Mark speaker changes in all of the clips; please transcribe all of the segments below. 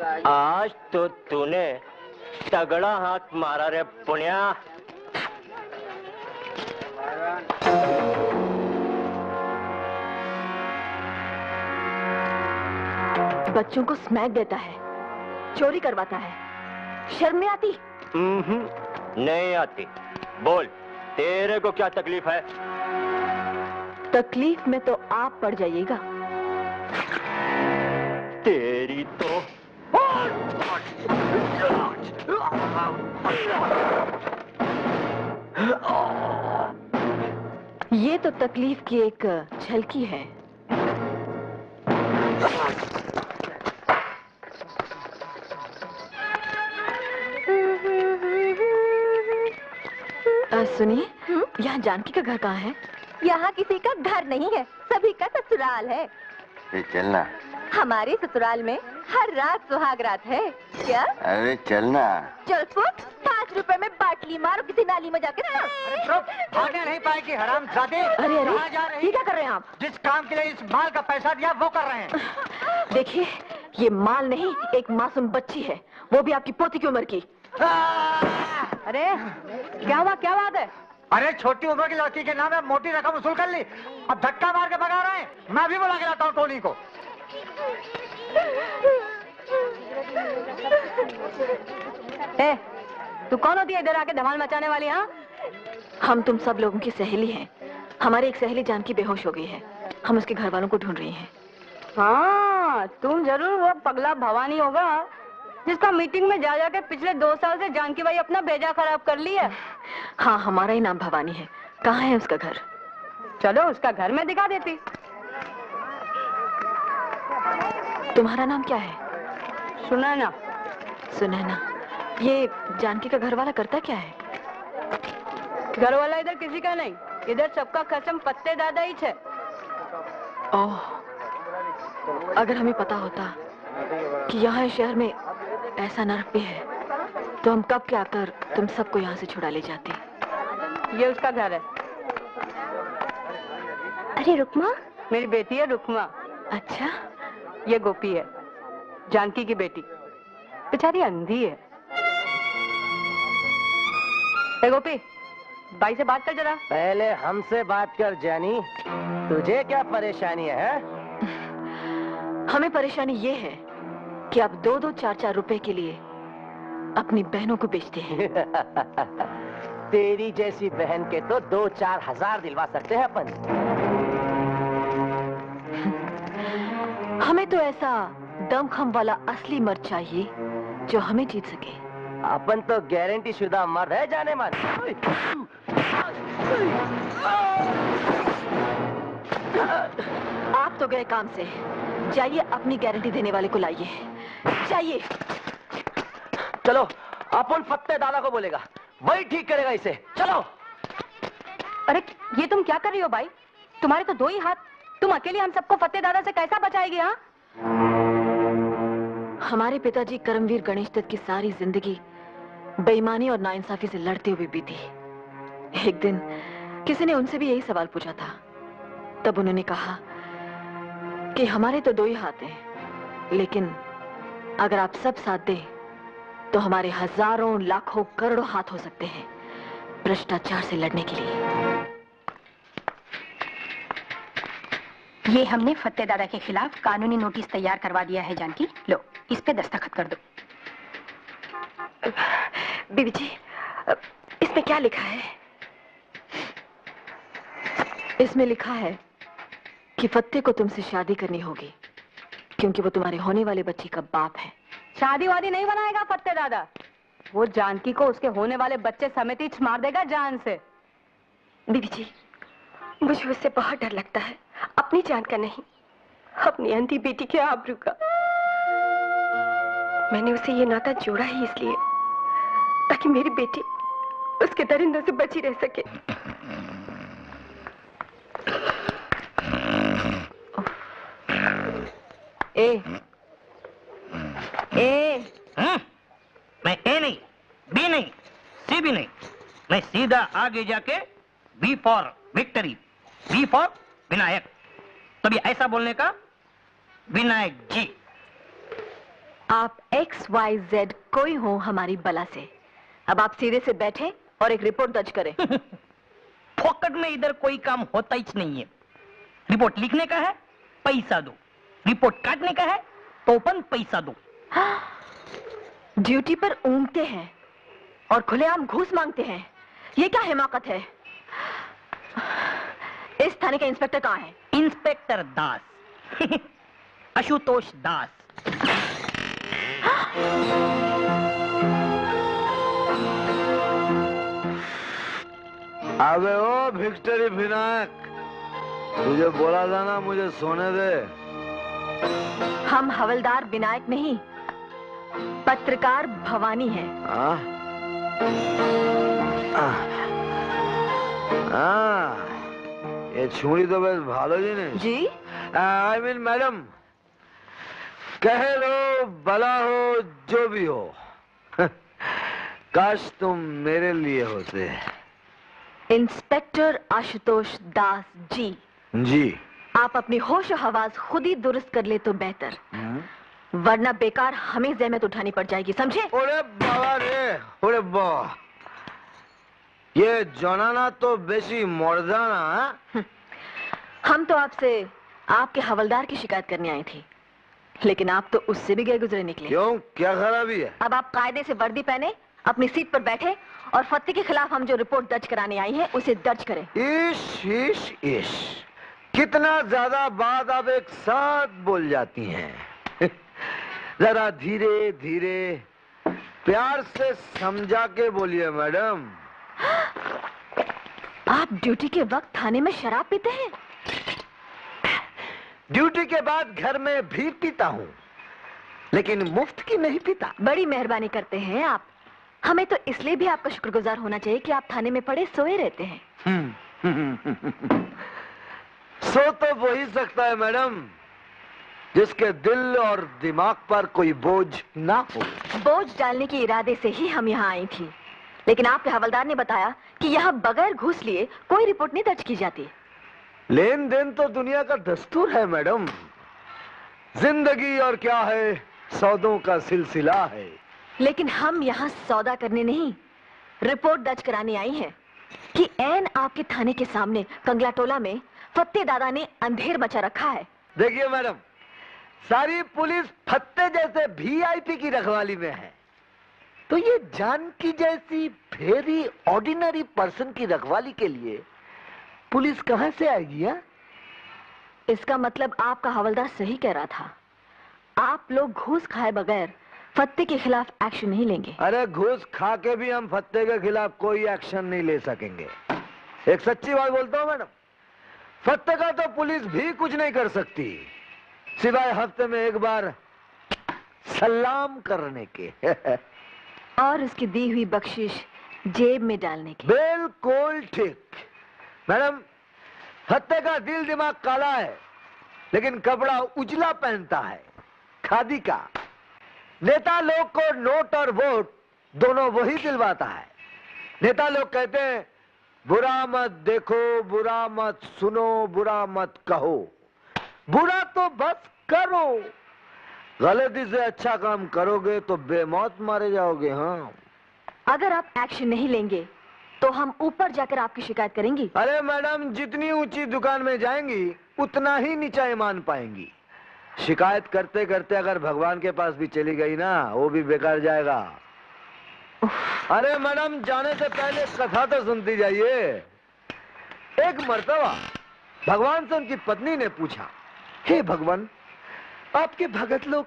Speaker 1: आज तो तूने तगड़ा हाथ मारा रे पुण्या।
Speaker 2: बच्चों को स्मैक देता है, चोरी करवाता है, शर्म नहीं आती?
Speaker 1: नहीं आती। बोल, तेरे को क्या तकलीफ है?
Speaker 2: तकलीफ में तो आप पड़ जाइएगा।
Speaker 1: तेरी तो
Speaker 2: ये तो तकलीफ की एक झलकी है। सुनिए, यहाँ जानकी का घर कहाँ है?
Speaker 3: यहाँ किसी का घर नहीं है, सभी का ससुराल है।
Speaker 4: चलना।
Speaker 3: हमारे ससुराल में हर रात सुहाग रात है। क्या?
Speaker 4: अरे चलना।
Speaker 3: चल फुट, 5 रुपए में बाटली मारो किसी नाली में जाके ना।
Speaker 5: भागने नहीं पाएगी हरामजादे।
Speaker 2: अरे अरे,
Speaker 5: कहाँ जा रही?
Speaker 2: ये क्या कर रहे हैं आप?
Speaker 5: जिस काम के लिए इस माल का पैसा दिया वो कर रहे हैं।
Speaker 2: देखिए, ये माल नहीं, एक मासूम बच्ची है, वो भी आपकी पोती की उम्र की।
Speaker 3: अरे क्या हुआ, क्या बात है?
Speaker 5: अरे छोटी उम्र की लड़की के नाम है मोटी रकम वसूल कर ली, अब धक्का मार के भगा रहे हैं। मैं भी बुला के लाता हूँ टोनी को।
Speaker 3: ए, तू कौन होती है इधर आके धमाल मचाने वाली? हाँ,
Speaker 2: हम तुम सब लोगों की सहेली हैं। हमारी एक सहेली जानकी बेहोश हो गई है, हम उसके घर वालों को ढूंढ रही हैं।
Speaker 3: हाँ, तुम जरूर वो पगला भवानी होगा जिसका मीटिंग में जा जाके पिछले 2 साल से जानकी भाई अपना भेजा खराब कर लिया।
Speaker 2: हाँ, हमारा ही नाम भवानी है। कहाँ है उसका घर?
Speaker 3: चलो उसका घर में दिखा देती।
Speaker 2: तुम्हारा नाम क्या है?
Speaker 3: सुनैना।
Speaker 2: सुनैना। ये जानकी का घर वाला करता क्या है?
Speaker 3: घर वाला इधर किसी का नहीं, इधर सबका कसम पत्ते दादा ही है।
Speaker 2: ओह, अगर हमें पता होता कि यहाँ शहर में ऐसा नर्क भी है तो हम कब के आकर तुम सबको यहाँ से छुड़ा ले जाते।
Speaker 3: ये उसका घर है।
Speaker 2: अरे रुकमा?
Speaker 3: मेरी बेटी है रुकमा।
Speaker 2: अच्छा।
Speaker 3: ये गोपी है, जानकी की बेटी, बेचारी अंधी है। ए गोपी, भाई से बात कर जरा।
Speaker 1: पहले हमसे बात कर जानी, तुझे क्या परेशानी है?
Speaker 2: हमें परेशानी ये है कि आप 2-2, 4-4 रुपए के लिए अपनी बहनों को बेचते हैं।
Speaker 1: तेरी जैसी बहन के तो 2-4 हजार दिलवा सकते हैं अपन।
Speaker 2: हमें तो ऐसा दमखम वाला असली मर्द चाहिए जो हमें जीत सके।
Speaker 1: अपन तो गारंटी शुदा मर्द है जाने मन।
Speaker 2: आप तो गए काम से, जाइए अपनी गारंटी देने वाले को लाइए। जाइए।
Speaker 1: चलो, अपन फत्ते दादा को बोलेगा, वही ठीक करेगा इसे। चलो।
Speaker 3: अरे ये तुम क्या कर रही हो भाई? तुम्हारे तो 2 ही हाथ, तुम अकेली हम सबको फत्ते दादा से कैसा बचाएगी? हाँ,
Speaker 2: हमारे पिताजी करमवीर गणेश दत्त की सारी जिंदगी बेईमानी और नाइंसाफी से लड़ते हुए बीती। एक दिन किसी ने उनसे भी यही सवाल पूछा था, तब उन्होंने कहा कि हमारे तो 2 ही हाथ हैं, लेकिन अगर आप सब साथ दें तो हमारे हजारों, लाखों, करोड़ों हाथ हो सकते हैं भ्रष्टाचार से लड़ने के लिए।
Speaker 6: ये हमने फत्ते दादा के खिलाफ कानूनी नोटिस तैयार करवा दिया है जानकी, लो इस पे दस्तखत कर दो।
Speaker 2: बीबी जी, इसमें क्या लिखा है? इसमें लिखा है कि फत्ते को तुमसे शादी करनी होगी क्योंकि वो तुम्हारे होने वाले बच्चे का बाप है।
Speaker 3: शादी वादी नहीं बनाएगा फत्ते दादा, वो जानकी को उसके होने वाले बच्चे समेत ही मार देगा जान से।
Speaker 2: बीबी जी, मुझे उससे बहुत डर लगता है, अपनी जान का नहीं, अपनी अंधी बेटी के आबरू का। मैंने उसे ये नाता जोड़ा ही इसलिए ताकि मेरी बेटी उसके दरिंदों से बची रह सके।
Speaker 7: मैं ए नहीं, बी नहीं, सी भी नहीं, मैं सीधा आगे जाके B for victory, B for Vinayak. तभी ऐसा बोलने का, विनायक जी।
Speaker 2: आप XYZ कोई हो हमारी बला से। अब आप सीधे से बैठे और एक रिपोर्ट दर्ज करें।
Speaker 7: फोकट में इधर कोई काम होता ही नहीं है। रिपोर्ट लिखने का है, पैसा दो। रिपोर्ट काटने का है, तो अपन पैसा दो।
Speaker 2: ड्यूटी पर ऊँघते हैं और खुलेआम घूस मांगते हैं। ये क्या हिमाकत है? इस थाने का इंस्पेक्टर कहाँ है?
Speaker 7: इंस्पेक्टर दास। आशुतोष दास।
Speaker 8: अबे ओ विक्टरी विनायक, तुझे बोला था ना मुझे सोने दे।
Speaker 2: हम हवलदार विनायक नहीं, पत्रकार भवानी है।
Speaker 8: ये छुरी तो बस भालो जी ने
Speaker 2: जी।
Speaker 8: आई मीन मैडम, कह लो भला हो जो भी हो, काश तुम मेरे लिए होते।
Speaker 2: इंस्पेक्टर आशुतोष दास जी।
Speaker 8: जी।
Speaker 2: आप अपनी होश हवास खुद ही दुरुस्त कर ले तो बेहतर, वरना बेकार हमें जहमत उठानी पड़ जाएगी, समझे?
Speaker 8: ओरे बाबा रे, ओरे बाबा, ये जनाना तो बेसी मर्दाना है।
Speaker 2: हम तो आपसे आपके हवलदार की शिकायत करने आई थी, लेकिन आप तो उससे भी गए गुजरे निकले।
Speaker 8: क्यों, क्या खराबी है?
Speaker 2: अब आप कायदे से वर्दी पहने अपनी सीट पर बैठे और फत्ते के खिलाफ हम जो रिपोर्ट दर्ज कराने आई हैं उसे दर्ज करें।
Speaker 8: इश इश इश, कितना ज्यादा बात आप एक साथ बोल जाती हैं। जरा धीरे धीरे प्यार से समझा के बोलिए मैडम।
Speaker 2: आप ड्यूटी के वक्त थाने में शराब पीते हैं?
Speaker 8: ड्यूटी के बाद घर में भी पीता हूँ, लेकिन मुफ्त की नहीं पीता।
Speaker 2: बड़ी मेहरबानी करते हैं आप। हमें तो इसलिए भी आपका शुक्रगुजार होना चाहिए कि आप थाने में पड़े सोए रहते हैं।
Speaker 8: सो तो वही सकता है मैडम जिसके दिल और दिमाग पर कोई बोझ ना हो।
Speaker 2: बोझ डालने के इरादे से ही हम यहाँ आई थी, लेकिन आपके हवलदार ने बताया कि यहाँ बगैर घूस लिए कोई रिपोर्ट नहीं दर्ज की जाती।
Speaker 8: लेन देन तो दुनिया का दस्तूर है मैडम। जिंदगी और क्या है, सौदों का सिलसिला है।
Speaker 2: लेकिन हम यहाँ सौदा करने नहीं, रिपोर्ट दर्ज कराने आई हैं कि ऐन आपके थाने के सामने कंगलाटोला में फत्ते दादा ने अंधेर मचा रखा है।
Speaker 8: देखिए मैडम, सारी पुलिस फत्ते जैसे VIP की रखवाली में है, तो ये जानकी जैसी वेरी ऑर्डिनरी पर्सन की रखवाली के लिए पुलिस कहां से आएगी? या?
Speaker 2: इसका मतलब आपका हवलदार सही कह रहा था, आप लोग घूस खाए बगैर फत्ते के खिलाफ एक्शन नहीं लेंगे।
Speaker 8: अरे घूस खा के भी हम फत्ते के खिलाफ कोई एक्शन नहीं ले सकेंगे। एक सच्ची बात बोलता हूँ मैडम, फत्ते का तो पुलिस भी कुछ नहीं कर सकती, सिवाय हफ्ते में एक बार सलाम करने के।
Speaker 2: और उसकी दी हुई बख्शिश जेब में डालने की।
Speaker 8: बिल्कुल ठीक मैडम, फत्ते का दिल दिमाग काला है, लेकिन कपड़ा उजला पहनता है, खादी का। नेता लोग को नोट और वोट दोनों वही दिलवाता है। नेता लोग कहते हैं बुरा मत देखो, बुरा मत सुनो, बुरा मत कहो, बुरा तो बस करो। गलती से अच्छा काम करोगे तो बेमौत मारे जाओगे। हाँ,
Speaker 2: अगर आप एक्शन नहीं लेंगे तो हम ऊपर जाकर आपकी शिकायत करेंगी।
Speaker 8: अरे मैडम, जितनी ऊंची दुकान में जाएंगी उतना ही नीचा ईमान पाएंगी। शिकायत करते करते अगर भगवान के पास भी चली गई ना, वो भी बेकार जाएगा। अरे मैडम, जाने से पहले कथा तो सुनती जाइए। एक मर्तबा भगवान से उनकी पत्नी ने पूछा, हे भगवान, आपके भगत लोग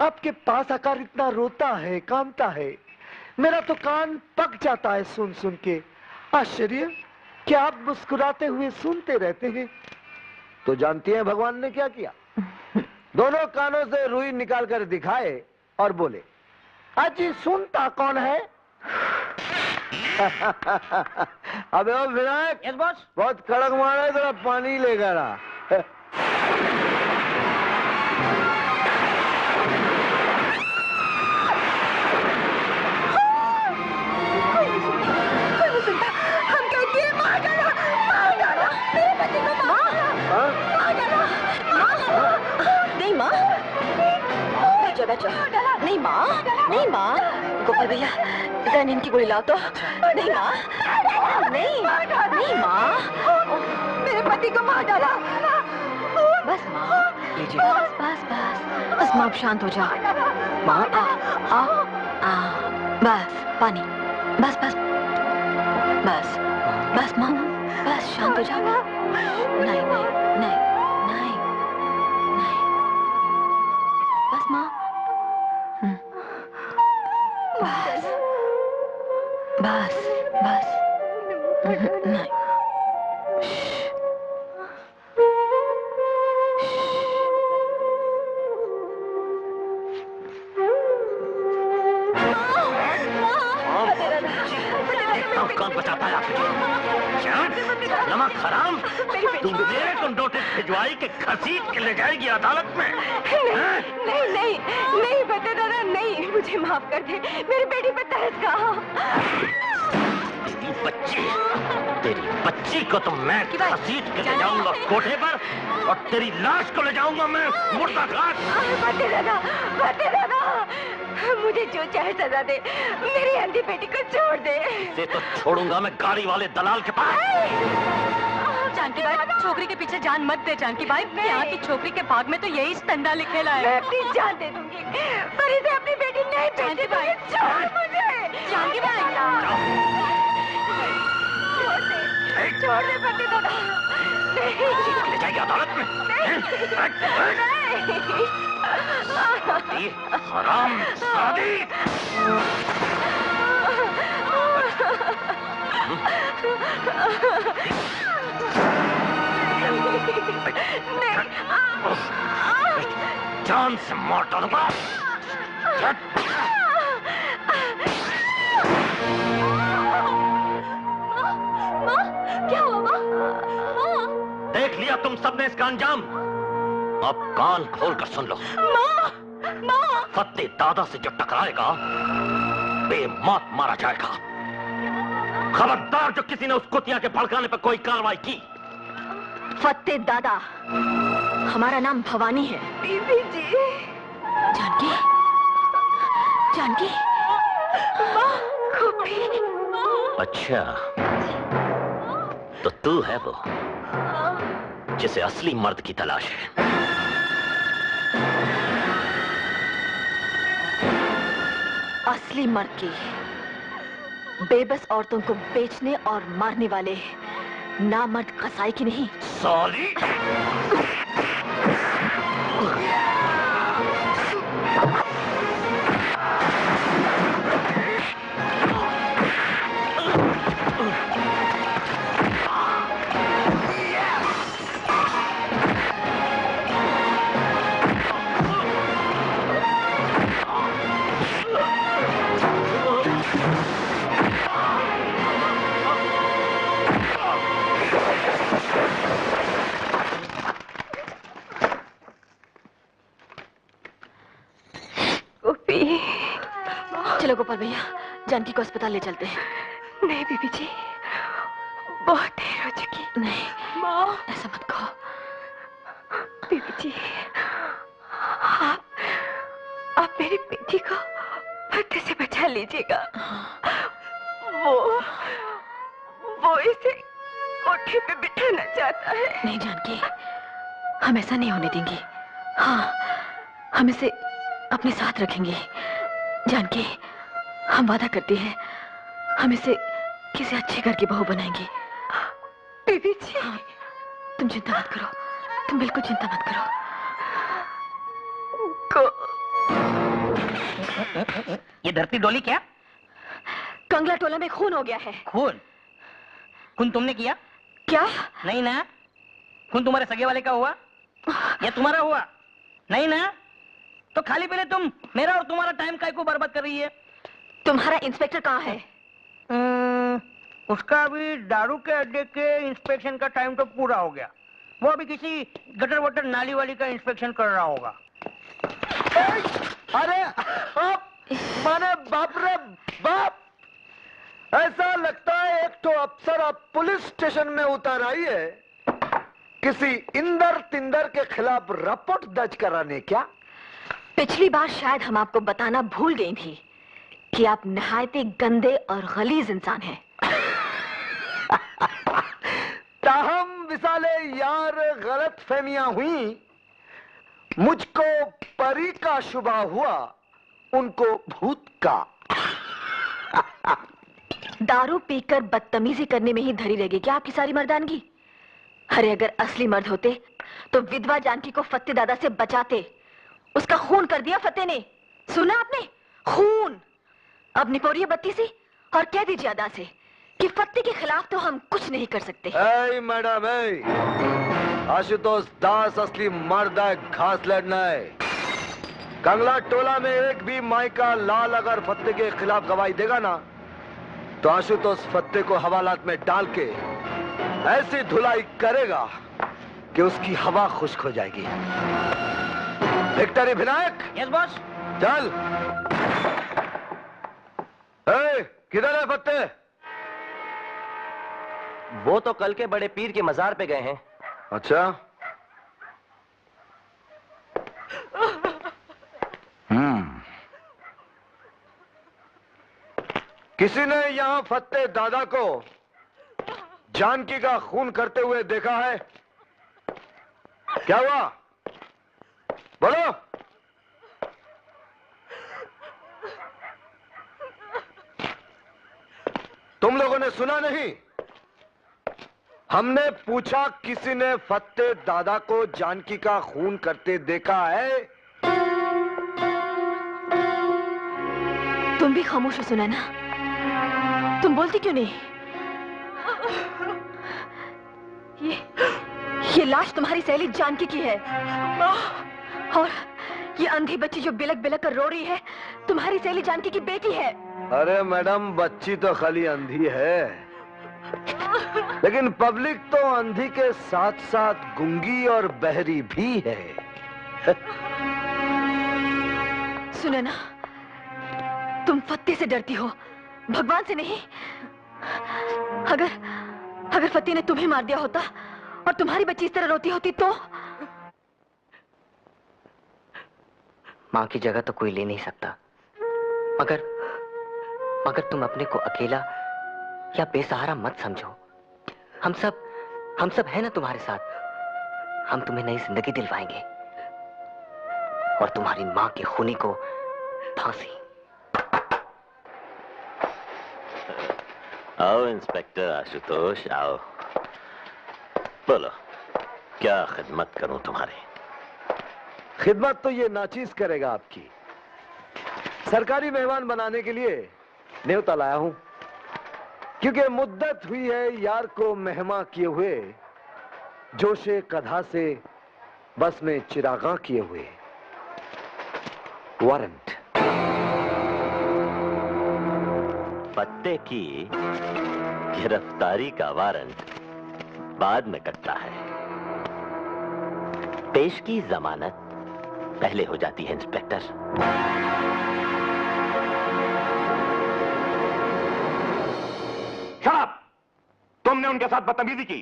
Speaker 8: आपके पास आकर इतना रोता है, कांपता है, मेरा तो कान पक जाता है सुन सुन के। आश्चर्य, क्या आप मुस्कुराते हुए सुनते रहते हैं? तो जानती हैं भगवान ने क्या किया? दोनों कानों से रुई निकाल कर दिखाए और बोले, अजी सुनता कौन है? अबे ओ विनायक,
Speaker 7: यस बॉस।
Speaker 8: बहुत कड़क मारा है, जरा पानी लेकर आ।
Speaker 2: नहीं माँ, जगह जाओ। नहीं माँ, नहीं माँ। गोपाल भैया रैनिन की गोली लाओ तो। नहीं माँ, नहीं, नहीं माँ। मेरे पति को मार डाला। बस माँ, लीजिए। बस बस बस बस माँ, अब शांत हो जाओ। माँ आ बस पानी, बस बस बस बस माँ, बस शांत हो जाओ। नहीं नहीं नहीं नहीं नहीं, बस माँ। बस बस बस नहीं।
Speaker 1: कौन बचा पाया नमक हराम, तुम मेरे को नोटिस भिजवाई के घसीट के ले जाएगी अदालत में।
Speaker 2: नहीं नहीं नहीं बता दादा, नहीं, मुझे माफ कर दे। मेरी बेटी पे तरस खा।
Speaker 1: तेरी बच्ची को तो मैं घसीट के ले जाऊंगा कोठे पर, और तेरी लाश को ले जाऊंगा मैं मुर्दा घाट।
Speaker 2: बता दादा, मुझे जो चाहे सजा दे, मेरी अंधी बेटी को छोड़ दे।
Speaker 1: इसे तो छोड़ूंगा मैं गाड़ी वाले दलाल के पास।
Speaker 3: जानकी भाई, छोकरी के पीछे जान मत दे। जानकी भाई, यहाँ की छोकरी के भाग में तो यही स्तंदा लिखेला है।
Speaker 2: मैं अपनी जान दे दूंगी, पर इसे अपनी बेटी नहीं बेटी भाई। छोड़ मुझे। जानकी भाई छोड़ दे पति दादा।
Speaker 1: ले जाएगी अदालत में। हराम शादी। जान से मार डालूंगा।
Speaker 2: क्या हुआ माँ?
Speaker 1: देख लिया तुम सबने इसका अंजाम। अब कान खोल कर सुन लो। फत्ते दादा से जो टकराएगा बेमौत मारा जाएगा। खबरदार जो किसी ने उस कुतिया के भड़काने पर कोई कार्रवाई की।
Speaker 2: फत्ते दादा, हमारा नाम भवानी है। बीबी जी। जानकी, जानकी,
Speaker 1: अच्छा, तो तू है वो जिसे असली मर्द की तलाश है।
Speaker 2: असली मर्द की, बेबस औरतों को बेचने और मारने वाले नामर्द कसाई की नहीं।
Speaker 1: साली!
Speaker 2: चलो गोपाल भैया, जानकी को अस्पताल ले चलते हैं। नहीं बीबी जी, बहुत देर हो चुकी। नहीं माँ, ऐसा मत कहो। बीबी जी, आप मेरी बेटी को फत्ते से बचा लीजिएगा। वो इसे कोठे पे बिठाना चाहता है। नहीं जानकी, हम ऐसा नहीं होने देंगे। हाँ, हम इसे अपने साथ रखेंगे। जानकी, हम वादा करते हैं, हम इसे किसी अच्छे घर की बहू बनाएंगे। बीबी जी, हाँ, तुम चिंता मत करो, तुम बिल्कुल चिंता मत करो।
Speaker 7: ये धरती डोली क्या?
Speaker 2: कंगला टोला में खून हो गया है।
Speaker 7: खून? खून तुमने किया?
Speaker 2: क्या?
Speaker 7: नहीं ना। खून तुम्हारे सगे वाले का हुआ या तुम्हारा हुआ? नहीं ना। तो खाली पहले तुम मेरा और तुम्हारा टाइम काय को बर्बाद कर रही है।
Speaker 2: तुम्हारा इंस्पेक्टर कहाँ है?
Speaker 7: उसका अभी दारू के अड्डे के इंस्पेक्शन का टाइम तो पूरा हो गया। वो अभी किसी गटर वटर नाली वाली का इंस्पेक्शन कर रहा होगा।
Speaker 8: अरे माने बाप रे बाप, ऐसा लगता है एक तो अफसर अब पुलिस स्टेशन में उतर आई है किसी इंदर तिंदर के खिलाफ रिपोर्ट दर्ज कराने। क्या
Speaker 2: पिछली बार शायद हम आपको बताना भूल गई थी कि आप नहायत ही गंदे और गलीज इंसान हैं।
Speaker 8: ताहम विसाले यार गलत फहमियां हुई, मुझको परी का शुबा हुआ, उनको भूत का।
Speaker 2: दारू पीकर बदतमीजी करने में ही धरी रहेगी क्या आपकी सारी मर्दानगी? अरे अगर असली मर्द होते तो विधवा जानकी को फत्ते दादा से बचाते। उसका खून कर दिया फत्ते ने, सुना आपने? खून। अब निपोरिए बत्ती सी और कह दीजिए अदा से कि फत्ते के खिलाफ तो हम कुछ नहीं कर सकते।
Speaker 8: ऐ मैडम, आशुतोष दास असली मर्द है, घास लड़ना है। कंगला टोला में एक भी माई का लाल अगर फत्ते के खिलाफ गवाही देगा ना, तो आशुतोष फत्ते को हवालात में डाल के ऐसी धुलाई करेगा कि उसकी हवा खुश्क हो जाएगी। विक्टरी विनायक।
Speaker 7: Yes boss.
Speaker 8: चल। किधर है फत्ते?
Speaker 1: वो तो कल के बड़े पीर के मजार पे गए हैं।
Speaker 8: अच्छा। किसी ने यहां फत्ते दादा को जानकी का खून करते हुए देखा है? क्या हुआ? बोलो। तुम लोगों ने सुना नहीं? हमने पूछा किसी ने फत्ते दादा को जानकी का खून करते देखा है?
Speaker 2: तुम भी खामोश हो सुना ना? तुम बोलती क्यों नहीं? ये लाश तुम्हारी सहेली जानकी की है और ये अंधी बच्ची जो बिलक बिलक कर रो रही है तुम्हारी सहेली जानकी की बेटी है।
Speaker 8: अरे मैडम, बच्ची तो खाली अंधी है, लेकिन पब्लिक तो अंधी के साथ साथ गूंगी और बहरी भी है।
Speaker 2: सुनो ना, तुम फत्ते से डरती हो, भगवान से नहीं। अगर फत्ते ने तुम्हें मार दिया होता और तुम्हारी बच्ची इस तरह रोती होती तो?
Speaker 9: माँ की जगह तो कोई ले नहीं सकता, मगर तुम अपने को अकेला या बेसहारा मत समझो। हम सब है ना तुम्हारे साथ। हम तुम्हें नई जिंदगी दिलवाएंगे और तुम्हारी माँ के खूनी को फांसी।
Speaker 1: आओ इंस्पेक्टर आशुतोष, आओ। बोलो, क्या खिदमत करूं तुम्हारी?
Speaker 8: खिदमत तो ये नाचीज करेगा आपकी। सरकारी मेहमान बनाने के लिए न्योता लाया हूं, क्योंकि मुद्दत हुई है यार को मेहमान किए हुए, जोशे कधा से बस में चिरागा किए हुए। वारंट।
Speaker 1: फत्ते की गिरफ्तारी का वारंट बाद में कटता है, पेश की जमानत पहले हो जाती है इंस्पेक्टर।
Speaker 10: शराब! तुमने उनके साथ बदतमीजी की,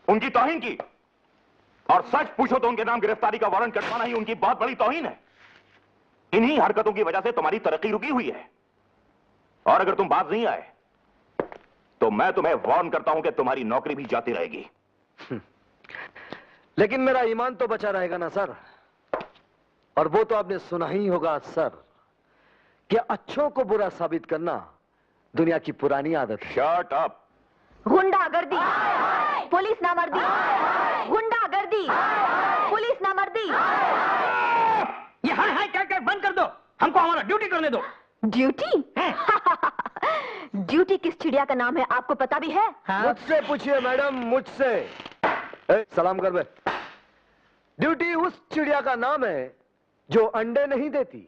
Speaker 10: उनकी तौहीन की, और सच पूछो तो उनके नाम गिरफ्तारी का वारंट कटवाना ही उनकी बहुत बड़ी तौहीन है। इन्हीं हरकतों की वजह से तुम्हारी तरक्की रुकी हुई है, और अगर तुम बाज नहीं आए तो मैं तुम्हें वार्न करता हूं कि तुम्हारी नौकरी भी जाती रहेगी।
Speaker 8: लेकिन मेरा ईमान तो बचा रहेगा ना सर। और वो तो आपने सुना ही होगा सर कि अच्छों को बुरा साबित करना दुनिया की पुरानी आदत है।
Speaker 10: Shut up.
Speaker 2: गुंडागर्दी, पुलिस नामर्दी, गुंडागर्दी, पुलिस नामर्दी।
Speaker 7: ये हाय हाय क्या बंद कर दो, हमको हमारा ड्यूटी करने दो।
Speaker 2: ड्यूटी? ड्यूटी किस चिड़िया का नाम है आपको पता भी है?
Speaker 7: हाँ?
Speaker 8: मुझसे पूछिए मैडम, मुझसे। सलाम कर बे। ड्यूटी उस चिड़िया का नाम है जो अंडे नहीं देती,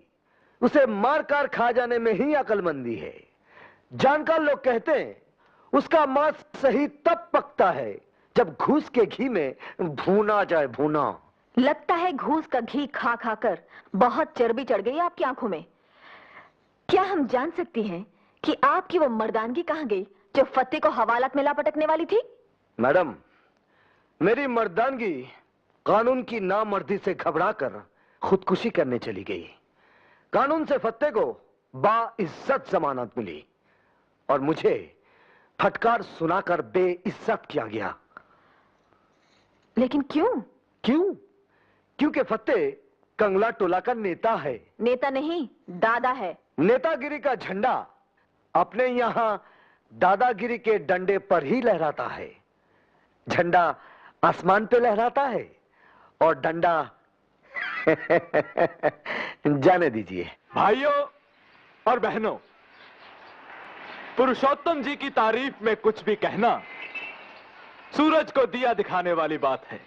Speaker 8: उसे मार कर खा जाने में ही अक्लमंदी है। जानकार लोग कहते हैं उसका मांस सही तब पकता है जब घूस के घी में भूना जाए। भूना
Speaker 2: लगता है घूस का घी खा खाकर बहुत चर्बी चढ़ गई आपकी आंखों में। क्या हम जान सकती हैं कि आपकी वो मर्दानगी कहां गई जो फत्ते को हवालात में लापटकने वाली थी?
Speaker 8: मैडम, मेरी मर्दानगी कानून की नामर्दी से घबराकर खुदकुशी करने चली गई। कानून से फत्ते को बाइज्जत जमानत मिली और मुझे फटकार सुनाकर बेइज्जत किया गया।
Speaker 2: लेकिन क्यों?
Speaker 8: क्योंकि फत्ते कंगला टोला का नेता है।
Speaker 2: नेता नहीं, दादा है।
Speaker 8: नेतागिरी का झंडा अपने यहां दादागिरी के डंडे पर ही लहराता है। झंडा आसमान पे लहराता है और डंडा जाने दीजिए।
Speaker 11: भाइयों और बहनों, पुरुषोत्तम जी की तारीफ में कुछ भी कहना सूरज को दिया दिखाने वाली बात है।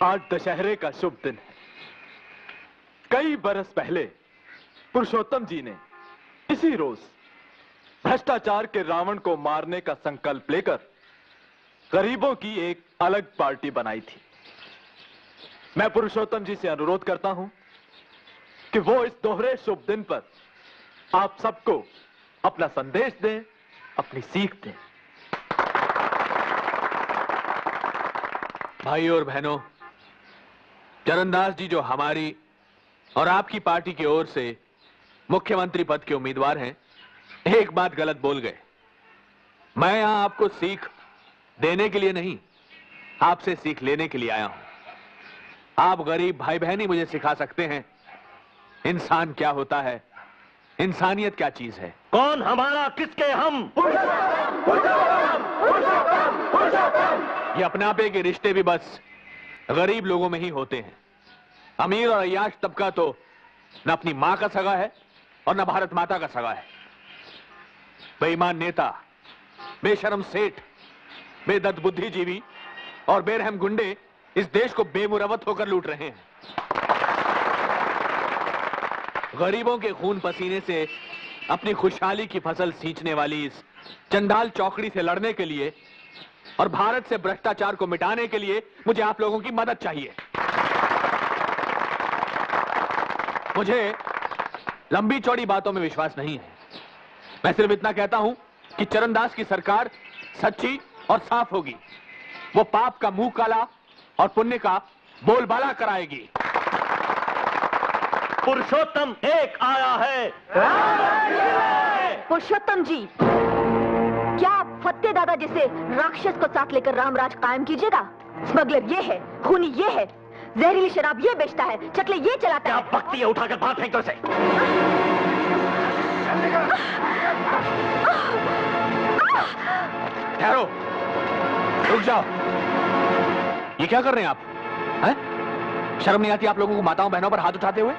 Speaker 11: आज दशहरे का शुभ दिन है। कई बरस पहले पुरुषोत्तम जी ने इसी रोज भ्रष्टाचार के रावण को मारने का संकल्प लेकर गरीबों की एक अलग पार्टी बनाई थी। मैं पुरुषोत्तम जी से अनुरोध करता हूं कि वो इस दोहरे शुभ दिन पर आप सबको अपना संदेश दें, अपनी सीख दें। भाइयों और बहनों, चरणदास जी जो हमारी और आपकी पार्टी की ओर से मुख्यमंत्री पद के उम्मीदवार हैं, एक बात गलत बोल गए। मैं यहां आपको सीख देने के लिए नहीं, आपसे सीख लेने के लिए आया हूं। आप गरीब भाई बहन ही मुझे सिखा सकते हैं इंसान क्या होता है, इंसानियत क्या चीज है।
Speaker 1: कौन हमारा, किसके हम?
Speaker 11: ये अपनापे के रिश्ते भी बस गरीब लोगों में ही होते हैं। अमीर और अय्याश तबका तो न अपनी मां का सगा है और न भारत माता का सगा है। बेईमान नेता, बेशरम सेठ, बेदत बुद्धिजीवी और बेरहम गुंडे इस देश को बेमुरवत होकर लूट रहे हैं। गरीबों के खून पसीने से अपनी खुशहाली की फसल सींचने वाली इस चंडाल चौकड़ी से लड़ने के लिए और भारत से भ्रष्टाचार को मिटाने के लिए मुझे आप लोगों की मदद चाहिए। मुझे लंबी चौड़ी बातों में विश्वास नहीं है। मैं सिर्फ इतना कहता हूं कि चरणदास की सरकार सच्ची और साफ होगी। वो पाप का मुंह काला और पुण्य का बोलबाला कराएगी।
Speaker 1: पुरुषोत्तम एक आया है।
Speaker 2: पुरुषोत्तम जी, क्या आप फत्ते दादा जैसे राक्षस को साथ लेकर रामराज कायम कीजिएगा? स्मगलर ये है, खूनी ये है, जहरीली शराब ये बेचता है, चकले ये चलाता है।
Speaker 1: क्या बकती है, उठाकर बाहर फेंक दो इसे।
Speaker 11: ठहरो, रुक जाओ। ये क्या कर रहे हैं आप? हैं? शर्म नहीं आती आप लोगों को माताओं बहनों पर हाथ उठाते हुए?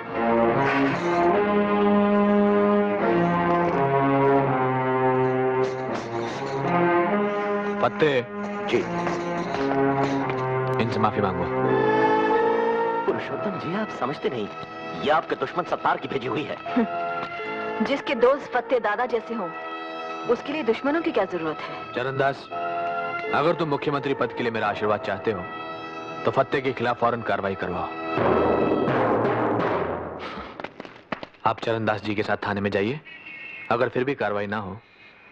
Speaker 11: फत्ते
Speaker 1: जी,
Speaker 11: इनसे माफी मांगो।
Speaker 1: पुरुषोत्तम जी, आप समझते नहीं, ये आपके दुश्मन सत्तार की भेजी हुई है।
Speaker 2: जिसके दोस्त फत्ते दादा जैसे हों, उसके लिए दुश्मनों की क्या जरूरत है?
Speaker 11: चरणदास, अगर तुम मुख्यमंत्री पद के लिए मेरा आशीर्वाद चाहते हो तो फत्ते के खिलाफ फौरन कार्रवाई करवाओ। आप चरणदास जी के साथ थाने में जाइए। अगर फिर भी कार्रवाई ना हो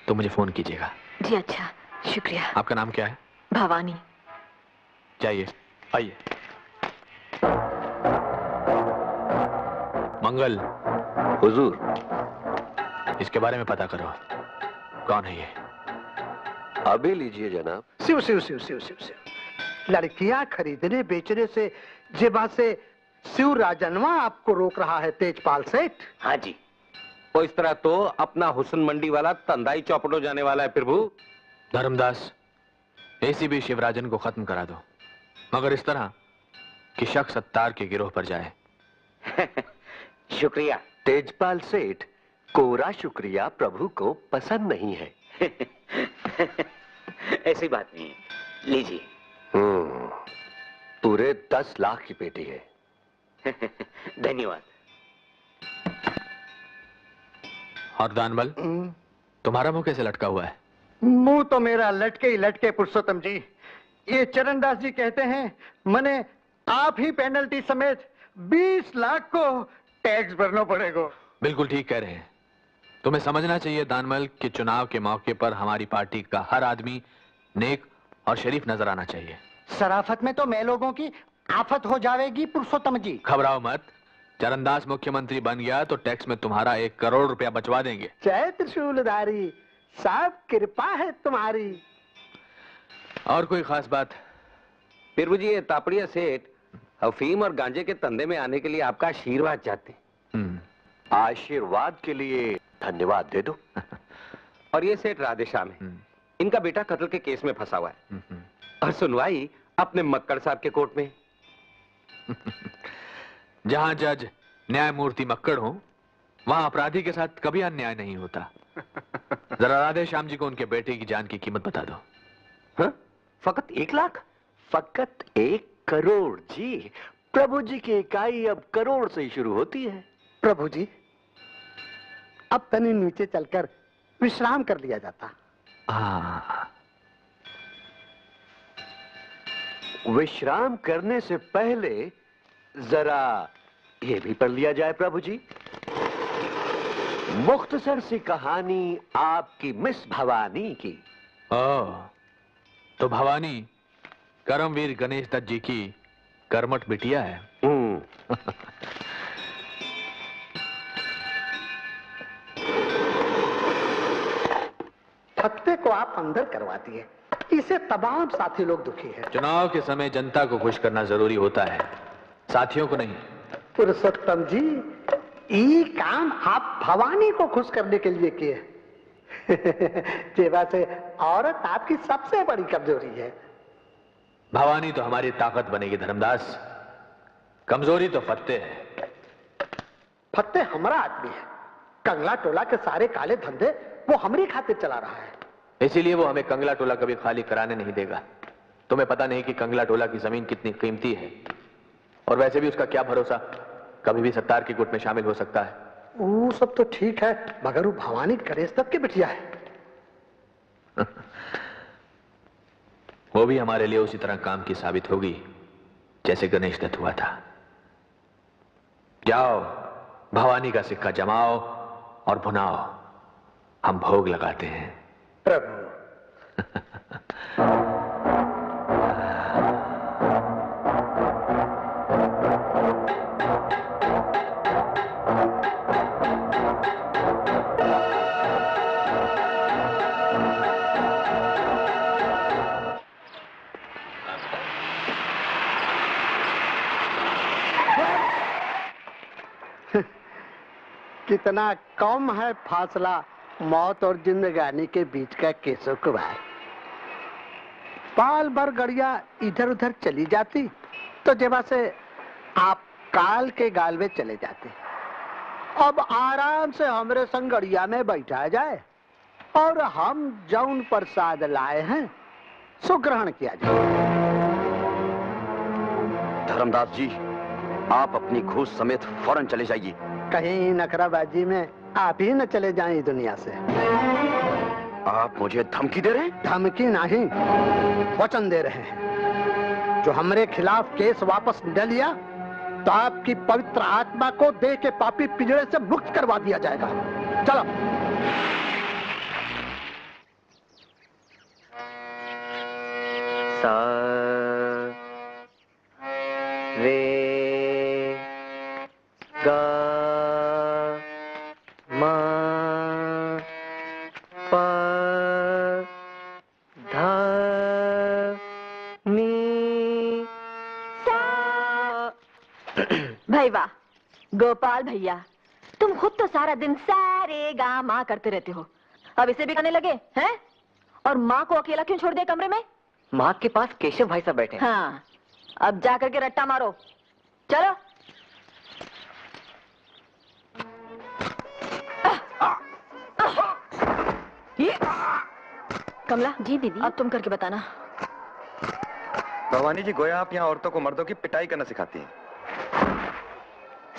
Speaker 11: तो मुझे फोन कीजिएगा।
Speaker 2: जी अच्छा, शुक्रिया।
Speaker 11: आपका नाम क्या है?
Speaker 2: भवानी।
Speaker 11: जाइए, आइए। मंगल।
Speaker 12: हुजूर।
Speaker 11: इसके बारे में पता करो, कौन है ये?
Speaker 12: अभी लीजिए जनाब।
Speaker 5: शिव शिव शिव शिव शिव शिव। लड़कियां खरीदने बेचने से जेबा से शिव राजनवा आपको रोक रहा है तेजपाल सेठ।
Speaker 12: हाँ जी, वो इस तरह तो अपना हुसन मंडी वाला तंदाई चौपट हो जाने वाला है प्रभु।
Speaker 11: धर्मदास, एसीबी शिवराजन को खत्म करा दो, मगर इस तरह कि शक सत्तार के गिरोह पर जाए।
Speaker 12: शुक्रिया तेजपाल सेठ, कोरा शुक्रिया प्रभु को पसंद नहीं है।
Speaker 9: ऐसी बात नहीं है, लीजिए।
Speaker 12: पूरे 10 लाख की पेटी है।
Speaker 9: धन्यवाद।
Speaker 11: और दानबल, तुम्हारा मुंह कैसे लटका हुआ है?
Speaker 5: मुंह तो मेरा लटके ही लटके पुरुषोत्तम जी। ये चरणदास जी कहते हैं मने आप ही पेनल्टी समेत 20 लाख को टैक्स भरना पड़ेगा।
Speaker 11: बिल्कुल ठीक कह रहे हैं। तुम्हें समझना चाहिए दानमल कि चुनाव के मौके पर हमारी पार्टी का हर आदमी नेक और शरीफ नजर आना चाहिए।
Speaker 5: शराफत में तो मैं लोगों की आफत हो जाएगी पुरुषोत्तम जी।
Speaker 11: घबराओ मत, चरणदास मुख्यमंत्री बन गया तो टैक्स में तुम्हारा 1 करोड़ रुपया बचवा देंगे।
Speaker 5: जय त्रिशूलधारी, साहब कृपा है तुम्हारी।
Speaker 11: और कोई खास बात?
Speaker 12: प्रभु जी, ये तापड़िया सेठ अफीम और गांजे के धंधे में आने के लिए आपका आशीर्वाद चाहते हैं।
Speaker 13: आशीर्वाद के लिए धन्यवाद दे दो।
Speaker 12: और ये सेठ राधेश्याम है, इनका बेटा कत्ल के केस में फंसा हुआ है और सुनवाई अपने मक्कड़ साहब के कोर्ट में।
Speaker 11: जहां जज न्यायमूर्ति मक्कड़ हो, वहां अपराधी के साथ कभी अन्याय नहीं होता। जरा राधेश्याम जी को उनके बेटे की जान की कीमत बता दो।
Speaker 13: हाँ? फकत 1 लाख? फकत 1 करोड़ जी। प्रभु जी की इकाई अब करोड़ से ही शुरू होती है।
Speaker 5: प्रभु जी, अब तनी नीचे चलकर विश्राम कर लिया जाता।
Speaker 13: विश्राम करने से पहले जरा ये भी पढ़ लिया जाए प्रभु जी। मुख्तसर सी कहानी आपकी मिस भवानी की।
Speaker 11: तो भवानी करमवीर गणेश दत्त जी की कर्मठ बिटिया है।
Speaker 5: फत्ते को आप अंदर करवा दिए, इसे तमाम साथी लोग दुखी हैं।
Speaker 11: चुनाव के समय जनता को खुश करना जरूरी होता है, साथियों को नहीं।
Speaker 5: पुरुषोत्तम जी, ये काम आप भवानी को खुश करने के लिए किए। वैसे औरत आपकी सबसे बड़ी कमजोरी है।
Speaker 11: भवानी तो हमारी ताकत बनेगी धर्मदास, कमजोरी तो फत्ते है।
Speaker 5: फत्ते हमारा आदमी है, कंगला टोला के सारे काले धंधे वो हमारी खातिर चला रहा है।
Speaker 11: इसीलिए वो हमें कंगला टोला कभी खाली कराने नहीं देगा। तुम्हें पता नहीं कि कंगला टोला की जमीन कितनी कीमती है, और वैसे भी उसका क्या भरोसा, कभी भी सत्तार की गुट में शामिल हो सकता है।
Speaker 5: वो सब तो ठीक है, मगर वो भवानी गणेश दत्त की बिटिया है।
Speaker 11: वो भी हमारे लिए उसी तरह काम की साबित होगी जैसे गणेश दत्त हुआ था। जाओ, भवानी का सिक्का जमाओ और भुनाओ, हम भोग लगाते हैं।
Speaker 5: प्रभु कितना कम है फासला मौत और जिंदगानी के बीच का केशव कुमार। पाल भर गड़िया इधर उधर चली जाती तो जेबा से आप काल के गाल में चले जाते। अब आराम से हमरे संग गड़िया में बैठा जाए और हम जौन प्रसाद लाए हैं सो ग्रहण किया जाए।
Speaker 13: धर्मदास जी, आप अपनी घूस समेत फौरन चले जाइए।
Speaker 5: कहीं नखराबाजी में आप ही न चले जाएं दुनिया से।
Speaker 13: आप मुझे धमकी दे रहे हैं?
Speaker 5: धमकी नहीं, वचन दे रहे हैं। जो हमारे खिलाफ केस वापस न लिया तो आपकी पवित्र आत्मा को देह के पापी पिंजरे से मुक्त करवा दिया जाएगा। चलो।
Speaker 9: सा रे गा मा पा धा नी सा।
Speaker 2: भाई वाह, गोपाल भैया, तुम खुद तो सारा दिन सारे गा माँ करते रहते हो, अब इसे भी करने लगे हैं? और माँ को अकेला क्यों छोड़ दिया कमरे में?
Speaker 9: माँ के पास केशव भाई साहब बैठे हैं।
Speaker 2: हाँ, अब जाकर के रट्टा मारो, चलो। कमला
Speaker 6: जी दीदी।
Speaker 2: अब तुम करके बताना।
Speaker 14: भवानी जी, गोया आप यहाँ औरतों को मर्दों की पिटाई करना सिखाती हैं।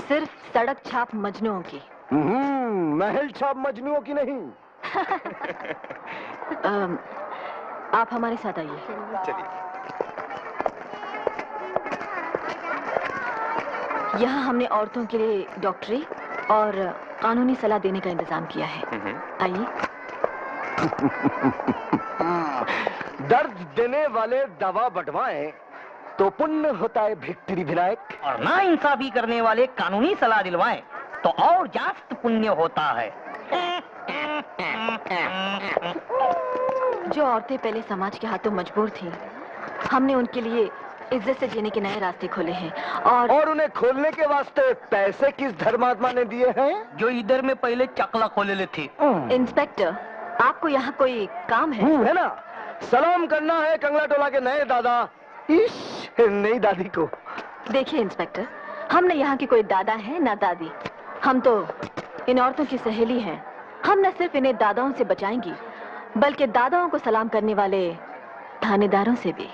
Speaker 2: सिर्फ सड़क छाप मजनुओं की।
Speaker 8: महल छाप मजनुओं की नहीं।
Speaker 2: आप हमारे साथ आइए।
Speaker 14: चलिए।
Speaker 2: यहाँ हमने औरतों के लिए डॉक्टरी और कानूनी सलाह देने का इंतजाम किया है। आइए।
Speaker 8: दर्द देने वाले दवा बंटवाएं
Speaker 13: तो पुण्य होता है भिक्टरी विनायक।
Speaker 7: और ना इंसाफी करने वाले कानूनी सलाह दिलवाएं तो और जास्त पुण्य होता है।
Speaker 2: जो औरतें पहले समाज के हाथों मजबूर थीं, हमने उनके लिए इज्जत से जीने के नए रास्ते खोले हैं। और
Speaker 13: उन्हें खोलने के वास्ते पैसे किस धर्मात्मा ने दिए हैं?
Speaker 7: जो इधर में पहले चकला खोले ले थे।
Speaker 2: इंस्पेक्टर, आपको यहाँ कोई काम है?
Speaker 13: है ना, सलाम करना है कंगला टोला के नए दादा नई दादी को।
Speaker 2: देखिए इंस्पेक्टर, हम न यहाँ की कोई दादा है ना दादी, हम तो इन औरतों की सहेली हैं। हम न सिर्फ इन्हें दादाओं से बचाएंगी, बल्कि दादाओं को सलाम करने वाले थानेदारों से भी।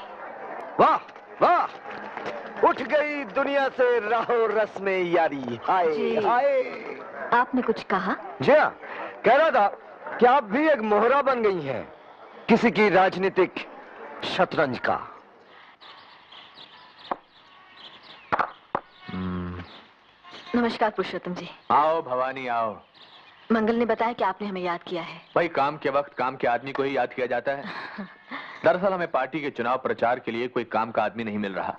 Speaker 13: वाह वाह, उठ गई दुनिया से राहो रस्में यारी। हाय हाय।
Speaker 2: आपने कुछ कहा?
Speaker 13: जी हाँ, कह रहा था कि आप भी एक मोहरा बन गई हैं किसी की राजनीतिक शतरंज का।
Speaker 2: नमस्कार पुरुषोत्तम जी।
Speaker 11: आओ भवानी आओ।
Speaker 2: मंगल ने बताया कि आपने हमें याद किया है।
Speaker 11: भाई काम के वक्त काम के आदमी को ही याद किया जाता है। दरअसल हमें पार्टी के चुनाव प्रचार के लिए कोई काम का आदमी नहीं मिल रहा।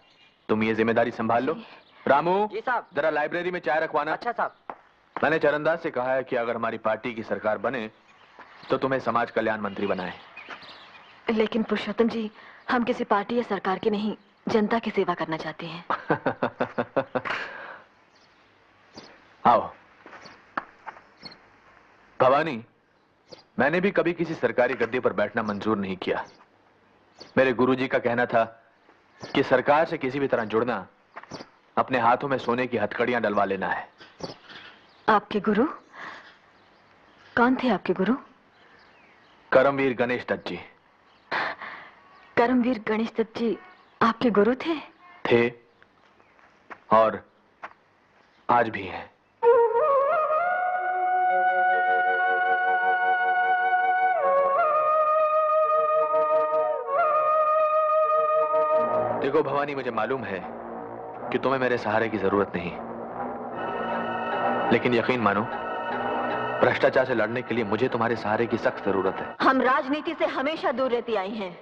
Speaker 11: तुम ये जिम्मेदारी संभाल लो। रामू
Speaker 9: जी साहब।
Speaker 11: जरा लाइब्रेरी में चाय रखवाना।
Speaker 9: अच्छा साहब।
Speaker 11: मैंने चरणदास से कहा है कि अगर हमारी पार्टी की सरकार बने तो तुम्हें समाज कल्याण मंत्री बनाए।
Speaker 2: लेकिन पुरुषोत्तम जी, हम किसी पार्टी या सरकार की नहीं, जनता की सेवा करना चाहते हैं।
Speaker 11: आओ भवानी, मैंने भी कभी किसी सरकारी गद्दी पर बैठना मंजूर नहीं किया। मेरे गुरुजी का कहना था कि सरकार से किसी भी तरह जुड़ना अपने हाथों में सोने की हथकड़ियां डलवा लेना है।
Speaker 2: आपके गुरु कौन थे? आपके गुरु?
Speaker 11: करमवीर गणेश दत्त जी।
Speaker 2: करमवीर गणेश दत्त जी आपके गुरु थे?
Speaker 11: थे और आज भी हैं। देखो भवानी, मुझे मालूम है कि तुम्हें मेरे सहारे की जरूरत नहीं, लेकिन यकीन मानो भ्रष्टाचार से लड़ने के लिए मुझे तुम्हारे सहारे की सख्त जरूरत है।
Speaker 2: हम राजनीति से हमेशा दूर रहती आई हैं।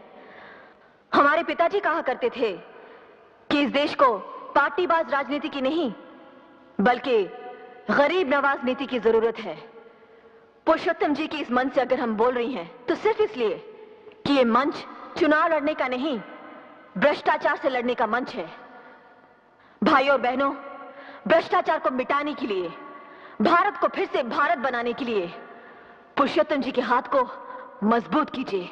Speaker 2: हमारे पिताजी कहा करते थे कि इस देश को पार्टीबाज राजनीति की नहीं, बल्कि गरीब नवाज नीति की जरूरत है। पुरुषोत्तम जी की इस मंच से अगर हम बोल रही हैं तो सिर्फ इसलिए कि ये मंच चुनाव लड़ने का नहीं, भ्रष्टाचार से लड़ने का मंच है। भाइयों और बहनों, भ्रष्टाचार को मिटाने के लिए, भारत को फिर से भारत बनाने के लिए पुरुषोत्तम जी के हाथ को मजबूत कीजिए।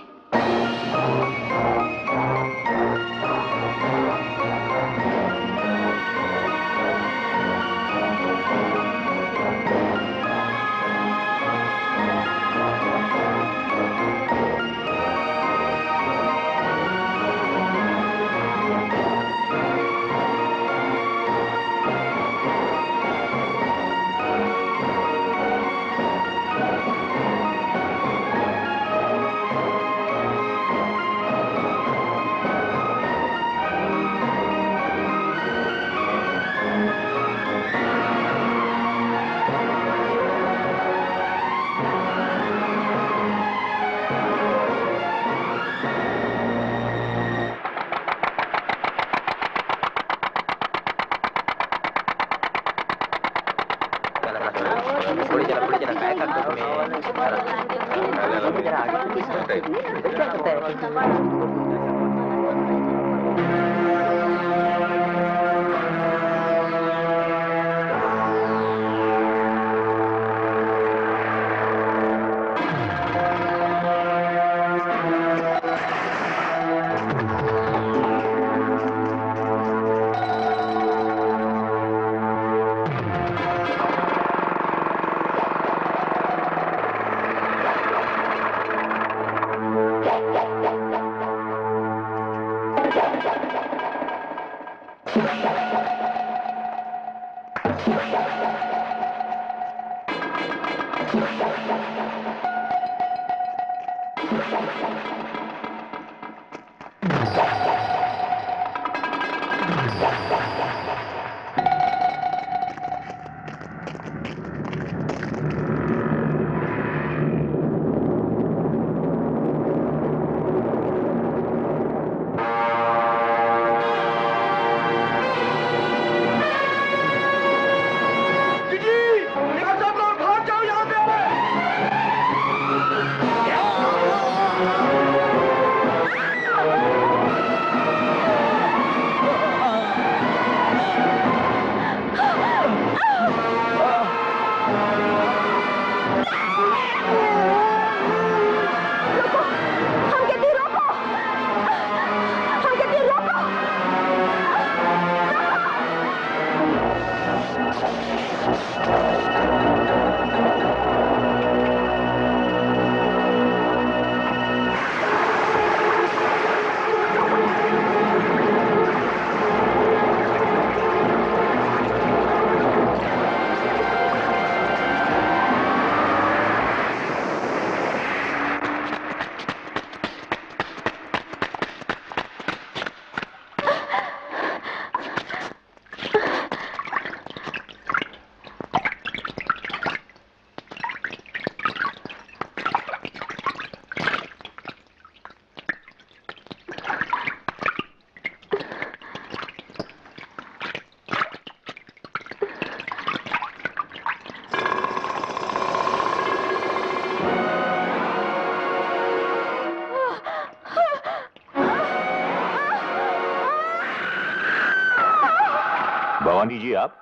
Speaker 10: भवानी जी, आप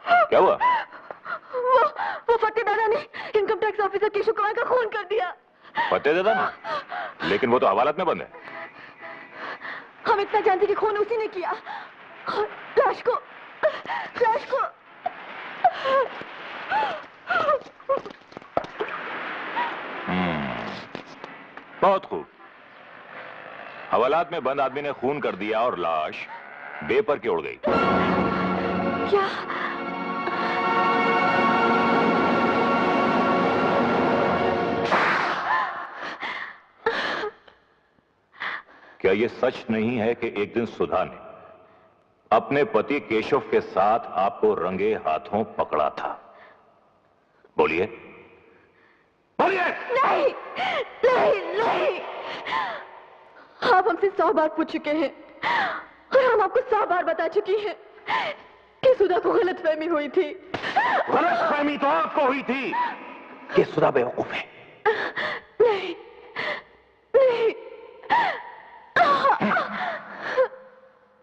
Speaker 10: क्या हुआ?
Speaker 2: वो फतेह दादा ने income tax officer Keshav Kumar का खून कर दिया।
Speaker 10: फतेह दादा ने? लेकिन वो तो हवालात में बंद है।
Speaker 2: हम इतना जानते कि खून उसी ने किया। और लाश को
Speaker 10: बहुत खूब। हवालात में बंद आदमी ने खून कर दिया और लाश बेपर के उड़ गई।
Speaker 2: क्या?
Speaker 10: क्या ये सच नहीं है कि एक दिन सुधा ने अपने पति केशव के साथ आपको रंगे हाथों पकड़ा था? बोलिए बोलिए।
Speaker 2: नहीं नहीं नहीं, आप हमसे 100 बार पूछ चुके हैं और हम आपको 100 बार बता चुकी हैं कि सुधा को गलतफहमी हुई थी।
Speaker 10: गलतफहमी तो आपको हुई थी कि सुधा बेवकूफ है।
Speaker 2: नहीं नहीं,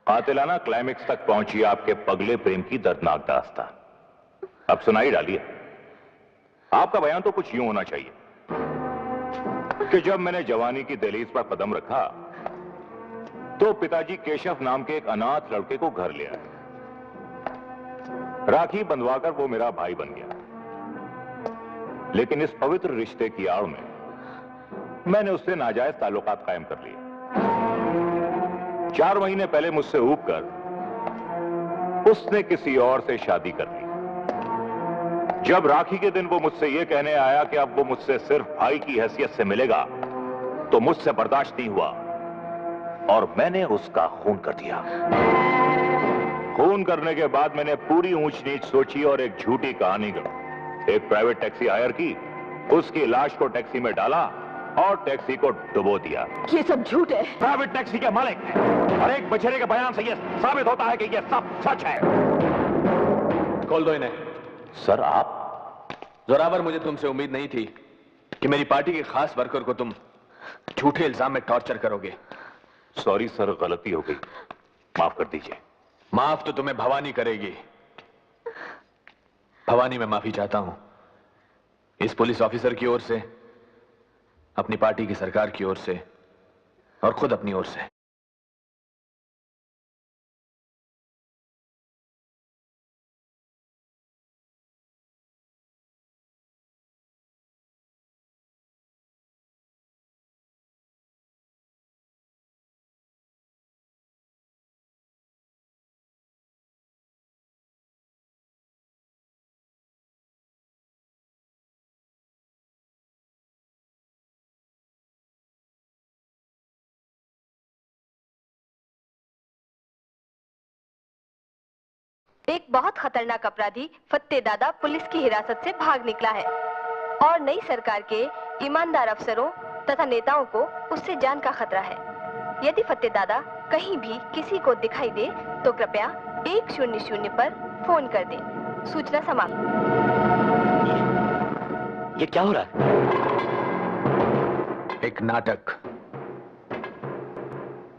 Speaker 10: कातिलाना क्लाइमेक्स तक पहुंची आपके पगले प्रेम की दर्दनाक दास्तान। अब सुनाई डालिए। आपका बयान तो कुछ यूं होना चाहिए कि जब मैंने जवानी की दहलीज पर कदम रखा तो पिताजी केशव नाम के एक अनाथ लड़के को घर ले आए। राखी बंधवाकर वो मेरा भाई बन गया। लेकिन इस पवित्र रिश्ते की आड़ में मैंने उससे नाजायज ताल्लुकात कायम कर लिए। 4 महीने पहले मुझसे ऊब कर उसने किसी और से शादी कर ली। जब राखी के दिन वो मुझसे यह कहने आया कि अब वो मुझसे सिर्फ भाई की हैसियत से मिलेगा तो मुझसे बर्दाश्त नहीं हुआ और मैंने उसका खून कर दिया। खून करने के बाद मैंने पूरी ऊंच नीच सोची और एक झूठी कहानी गढ़ी। एक प्राइवेट टैक्सी हायर की, उसकी लाश को टैक्सी में डाला और टैक्सी को डुबो दिया।
Speaker 2: ये सब झूठ है।
Speaker 10: प्राइवेट टैक्सी के मालिक और एक बछड़े के बयान से यह साबित होता है कि यह सब सच है।
Speaker 11: खोल दो इन्हें।
Speaker 10: सर आप?
Speaker 11: जोरावर, मुझे तुमसे उम्मीद नहीं थी कि मेरी पार्टी के खास वर्कर को तुम झूठे इल्जाम में टॉर्चर करोगे।
Speaker 10: सॉरी सर, गलती हो गई, माफ कर दीजिए।
Speaker 11: माफ तो तुम्हें भवानी करेगी। भवानी, मैं माफी चाहता हूं इस पुलिस ऑफिसर की ओर से, अपनी पार्टी की सरकार की ओर से और खुद अपनी ओर से।
Speaker 15: एक बहुत खतरनाक अपराधी फतेह दादा पुलिस की हिरासत से भाग निकला है और नई सरकार के ईमानदार अफसरों तथा नेताओं को उससे जान का खतरा है। यदि फतेह दादा कहीं भी किसी को दिखाई दे तो कृपया 100 पर फोन कर दें। सूचना समाप्त।
Speaker 9: ये क्या हो रहा है?
Speaker 11: एक नाटक,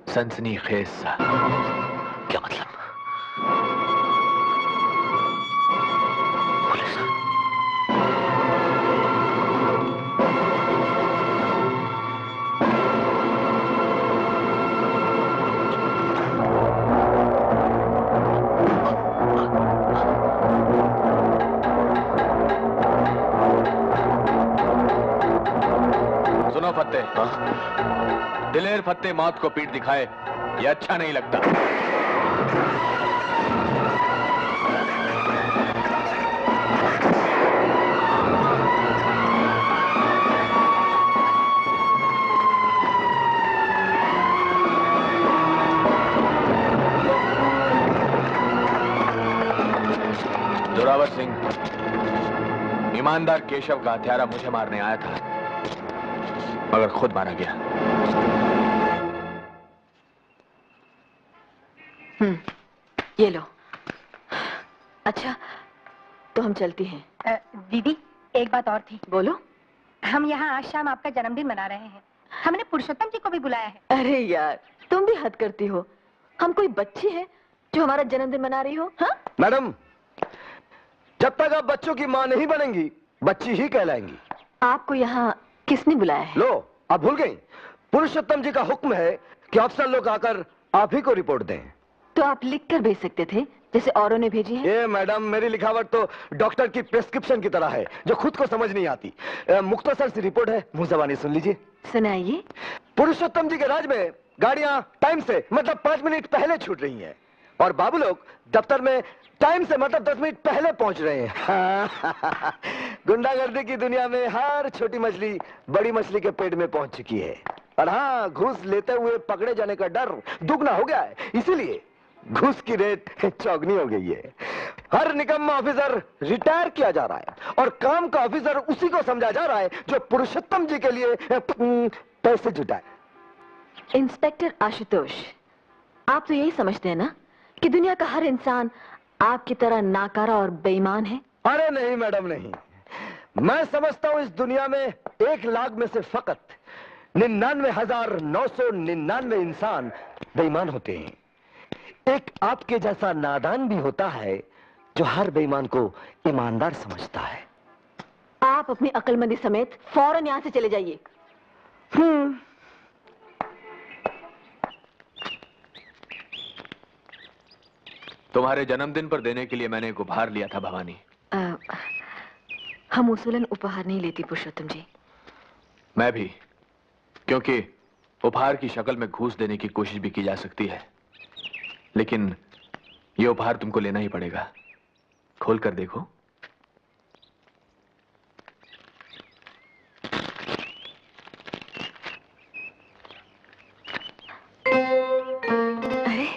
Speaker 11: सनसनीखेज सा।
Speaker 9: क्या मतलब?
Speaker 11: सुनो फत्ते, दिलेर फत्ते मौत को पीठ दिखाए ये अच्छा नहीं लगता। जोरावर सिंह ईमानदार केशव का हत्यारा मुझे मारने आया था, मगर खुद मारा गया।
Speaker 2: ये लो। अच्छा, तो हम चलती हैं।
Speaker 6: दीदी, एक बात और थी।
Speaker 2: बोलो।
Speaker 6: हम यहाँ आज शाम आपका जन्मदिन मना रहे हैं। हमने पुरुषोत्तम जी को भी बुलाया है।
Speaker 2: अरे यार, तुम भी हद करती हो। हम कोई बच्ची है जो हमारा जन्मदिन मना रही हो? हाँ?
Speaker 8: मैडम, जब तक आप बच्चों की माँ नहीं बनेंगी, बच्ची ही कहलाएंगी।
Speaker 2: आपको यहाँ किसने बुलाया है?
Speaker 8: लो, आप भूल गई। पुरुषोत्तम जी का हुक्म है कि अफसर लोग आकर आप ही को रिपोर्ट दें।
Speaker 2: तो आप लिख कर भेज सकते थे, जैसे औरों ने भेजी है।
Speaker 8: ये मैडम, मेरी लिखावट तो डॉक्टर की प्रेस्क्रिप्शन की तरह है, जो खुद को समझ नहीं आती। मुख्तसर सी रिपोर्ट है, मुंह ज़बानी सुन लीजिए।
Speaker 2: सुनाइए।
Speaker 8: पुरुषोत्तम जी के राज में गाड़ियां टाइम से मतलब 5 मिनट पहले छूट रही हैं, और बाबू लोग दफ्तर में टाइम से मतलब 10 मिनट पहले पहुंच रहे हैं। गुंडागर्दी की दुनिया में हर छोटी मछली बड़ी मछली के पेट में पहुंच चुकी है। और हाँ, घूस लेते हुए पकड़े जाने का डर दुगना हो गया है, इसीलिए घूस की रेट चौगनी हो गई है। हर निकम्मा ऑफिसर रिटायर किया जा रहा है, और काम का ऑफिसर उसी को समझा जा रहा है जो पुरुषोत्तम जी के लिए पैसे जुटाए।
Speaker 2: इंस्पेक्टर आशुतोष, आप तो यही समझते हैं ना कि दुनिया का हर इंसान आपकी तरह नाकारा और बेईमान है?
Speaker 8: अरे नहीं मैडम, नहीं। मैं समझता हूं इस दुनिया में 1 लाख में से फकत 99,999 इंसान बेईमान होते हैं। एक आपके जैसा नादान भी होता है जो हर बेईमान को ईमानदार समझता है।
Speaker 2: आप अपनी अक्लमंदी समेत फौरन यहाँ से चले जाइए।
Speaker 11: तुम्हारे जन्मदिन पर देने के लिए मैंने एक उपहार लिया था भवानी।
Speaker 2: हम उसूलन उपहार नहीं लेती पुरुषोत्तम जी।
Speaker 11: मैं भी, क्योंकि उपहार की शक्ल में घूस देने की कोशिश भी की जा सकती है, लेकिन यह उपहार तुमको लेना ही पड़ेगा। खोल कर देखो।
Speaker 2: अरे,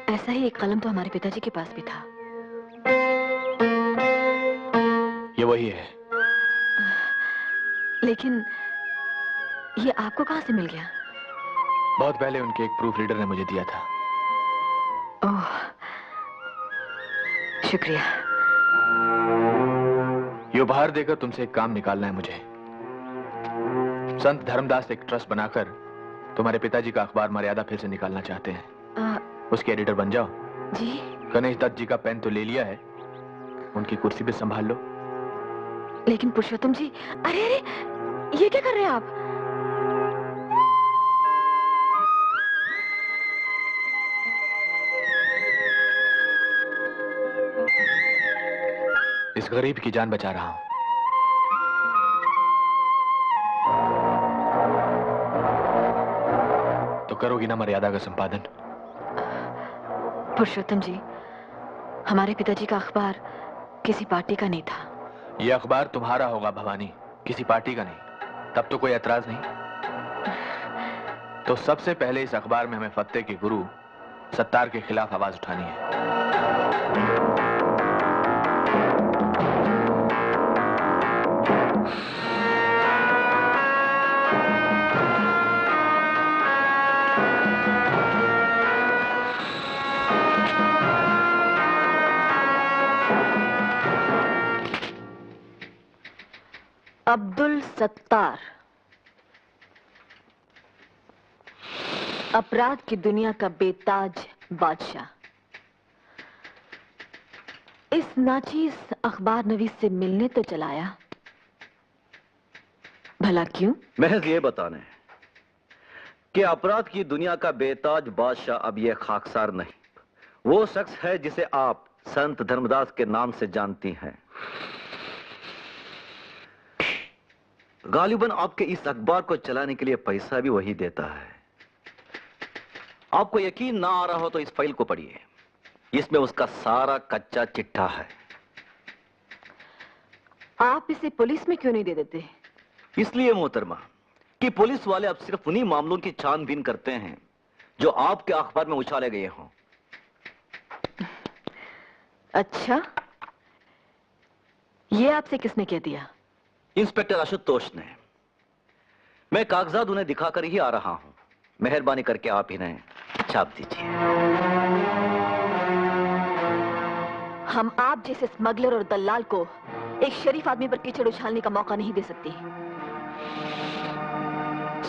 Speaker 2: ऐसा ही एक कलम तो हमारे पिताजी के पास भी था।
Speaker 11: ये वही है।
Speaker 2: लेकिन ये आपको कहां से मिल गया?
Speaker 11: बहुत पहले उनके एक प्रूफ रीडर ने मुझे दिया था।
Speaker 2: ओह, शुक्रिया।
Speaker 11: ये उपहार देकर तुमसे एक काम निकालना है मुझे। संत धर्मदास एक ट्रस्ट बनाकर तुम्हारे पिताजी का अखबार मर्यादा फिर से निकालना चाहते हैं। उसके एडिटर बन जाओ।
Speaker 2: जी?
Speaker 11: गणेश दत्त जी का पेन तो ले लिया है, उनकी कुर्सी भी संभाल लो।
Speaker 2: लेकिन पुरुषोत्तम जी, अरे अरे, ये क्या कर रहे हैं आप?
Speaker 11: इस गरीब की जान बचा रहा हूं। तो करोगी ना मर्यादा का संपादन?
Speaker 2: पुरुषोत्तम जी, हमारे पिताजी का अखबार किसी पार्टी का नहीं था।
Speaker 11: यह अखबार तुम्हारा होगा भवानी, किसी पार्टी का नहीं। तब तो कोई एतराज नहीं। तो सबसे पहले इस अखबार में हमें फत्ते के गुरु सत्तार के खिलाफ आवाज उठानी है।
Speaker 2: अब्दुल सत्तार, अपराध की दुनिया का बेताज बादशाह, इस नाचीज अखबार नवीस से मिलने तो चलाया, भला क्यों?
Speaker 16: महज ये बताने कि अपराध की दुनिया का बेताज बादशाह अब ये खाकसार नहीं, वो शख्स है जिसे आप संत धर्मदास के नाम से जानती हैं। गालिबन आपके इस अखबार को चलाने के लिए पैसा भी वही देता है। आपको यकीन ना आ रहा हो तो इस फाइल को पढ़िए। इसमें उसका सारा कच्चा चिट्ठा है।
Speaker 2: आप इसे पुलिस में क्यों नहीं दे देते?
Speaker 16: इसलिए मोहतरमा कि पुलिस वाले अब सिर्फ उन्हीं मामलों की छानबीन करते हैं जो आपके अखबार में उछाले गए हों।
Speaker 2: अच्छा, ये आपसे किसने कह दिया?
Speaker 16: इंस्पेक्टर आशुतोष ने। मैं कागजात उन्हें दिखाकर ही आ रहा हूं। मेहरबानी करके आप इन्हें छाप दीजिए।
Speaker 2: हम आप जैसे स्मगलर और दलाल को एक शरीफ आदमी पर कीचड़ उछालने का मौका नहीं दे सकती।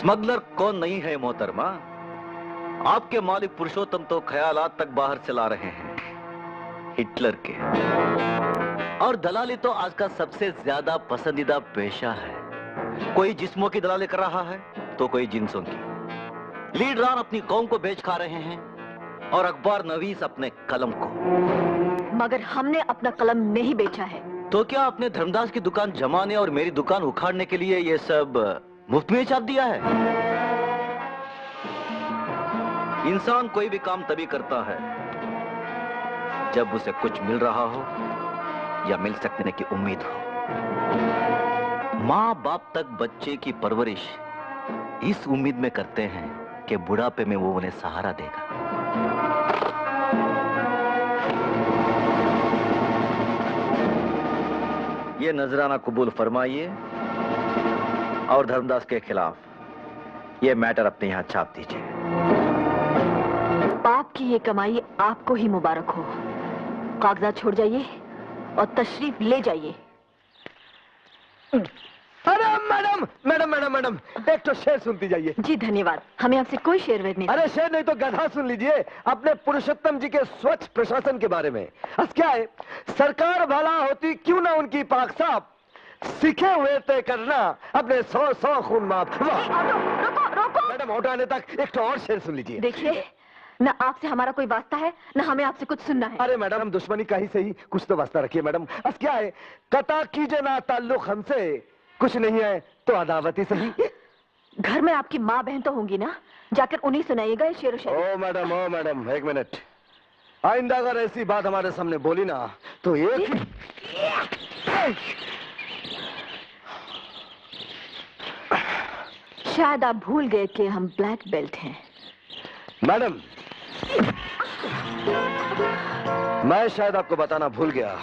Speaker 16: स्मगलर कौन नहीं है मोहतरमा? आपके मालिक पुरुषोत्तम तो ख्यालात तक बाहर से ला रहे हैं, हिटलर के। और दलाली तो आज का सबसे ज्यादा पसंदीदा पेशा है। कोई जिस्मों की दलाली कर रहा है तो कोई जिन्सों की। लीडरान अपनी कौम को बेच खा रहे हैं और अखबार नवीस अपने कलम को।
Speaker 2: मगर हमने अपना कलम नहीं बेचा है।
Speaker 16: तो क्या आपने धर्मदास की दुकान जमाने और मेरी दुकान उखाड़ने के लिए ये सब मुफ्त में छाप दिया है? इंसान कोई भी काम तभी करता है जब उसे कुछ मिल रहा हो या मिल सकने की उम्मीद हो। माँ बाप तक बच्चे की परवरिश इस उम्मीद में करते हैं कि बुढ़ापे में वो उन्हें सहारा देगा। ये नजराना कबूल फरमाइए और धर्मदास के खिलाफ ये मैटर अपने यहां छाप दीजिए।
Speaker 2: बाप की ये कमाई आपको ही मुबारक हो। कागजात छोड़ जाइए और तशरीफ ले जाइए।
Speaker 8: अरे मैडम मैडम मैडम मैडम, एक तो शेर सुनती जाइए।
Speaker 2: जी धन्यवाद, हमें आपसे कोई शेर वेद नहीं।
Speaker 8: अरे शेर नहीं तो गधा सुन लीजिए अपने पुरुषोत्तम जी के स्वच्छ प्रशासन के बारे में। क्या है, सरकार भला होती क्यों ना उनकी पाक साफ, सीखे हुए तय करना अपने 100 खून माफ। मैडम ऑटो आने तक एक तो और शेर सुन लीजिए।
Speaker 2: देखिए, न आपसे हमारा कोई वास्ता है न हमें आपसे कुछ सुनना है।
Speaker 8: अरे मैडम, दुश्मनी का ही सही कुछ तो वास्ता रखिए मैडम। क्या है, कता कीजिए ना ताल्लुक हमसे, कुछ नहीं है तो अदावती सही।
Speaker 2: घर में आपकी माँ बहन तो होंगी ना, जाकर उन्हीं सुनाइएगा ये शेर।
Speaker 8: ओ मैडम एक मिनट, आइंदा अगर ऐसी बात हमारे सामने बोली ना तो एक
Speaker 2: शायद आप भूल गए कि हम ब्लैक बेल्ट हैं।
Speaker 8: मैडम, मैं शायद आपको बताना भूल गया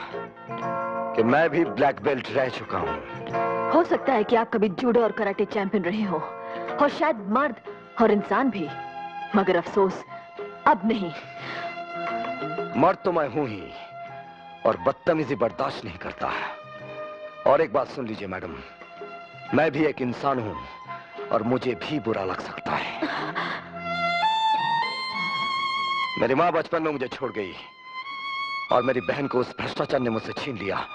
Speaker 8: कि मैं भी ब्लैक बेल्ट रह चुका हूँ।
Speaker 2: हो सकता है कि आप कभी जूडो और कराटे चैंपियन रहे हो, और शायद मर्द और इंसान भी, मगर अफसोस अब नहीं।
Speaker 8: मर्द तो मैं हूं ही, और बदतमीजी बर्दाश्त नहीं करता। और एक बात सुन लीजिए मैडम, मैं भी एक इंसान हूं और मुझे भी बुरा लग सकता है। मेरी माँ बचपन में मुझे छोड़ गई और मेरी बहन को उस भ्रष्टाचार ने मुझसे छीन लिया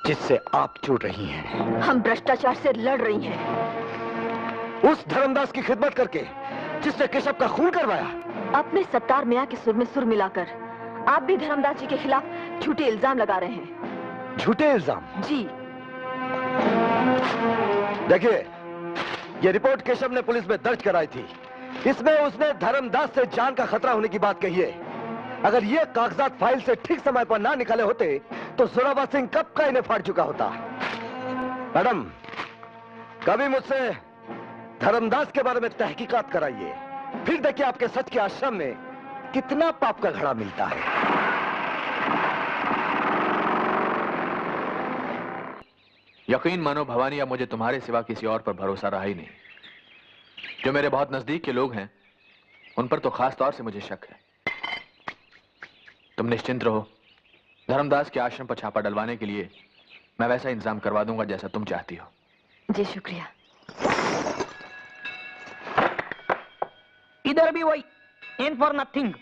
Speaker 8: जिससे आप जुड़ रही हैं।
Speaker 2: हम भ्रष्टाचार से लड़ रही हैं।
Speaker 8: उस धर्मदास की खिदमत करके जिसने केशव का खून करवाया।
Speaker 2: अपने सत्तार मियाँ के सुर में सुर मिलाकर आप भी धर्मदास जी के खिलाफ झूठे इल्जाम लगा रहे हैं।
Speaker 8: झूठे इल्जाम?
Speaker 2: जी।
Speaker 8: देखिए, ये रिपोर्ट केशव ने पुलिस में दर्ज कराई थी। इसमें उसने धर्मदास से जान का खतरा होने की बात कही है। अगर ये कागजात फाइल से ठीक समय पर ना निकाले होते तो जोरावर सिंह कब का इन्हें फाड़ चुका होता। मैडम, कभी मुझसे धर्मदास के बारे में तहकीकात कराइए, फिर देखिए आपके सच के आश्रम में कितना पाप का घड़ा मिलता है।
Speaker 11: यकीन मानो भवानी, अब मुझे तुम्हारे सिवा किसी और पर भरोसा रहा ही नहीं। जो मेरे बहुत नजदीक के लोग हैं उन पर तो खास तौर से मुझे शक है। तुम निश्चिंत रहो, धर्मदास के आश्रम पर छापा डलवाने के लिए मैं वैसा इंतजाम करवा दूंगा जैसा तुम चाहती हो।
Speaker 2: जी शुक्रिया।
Speaker 7: इधर भी वही, इन फॉर नथिंग।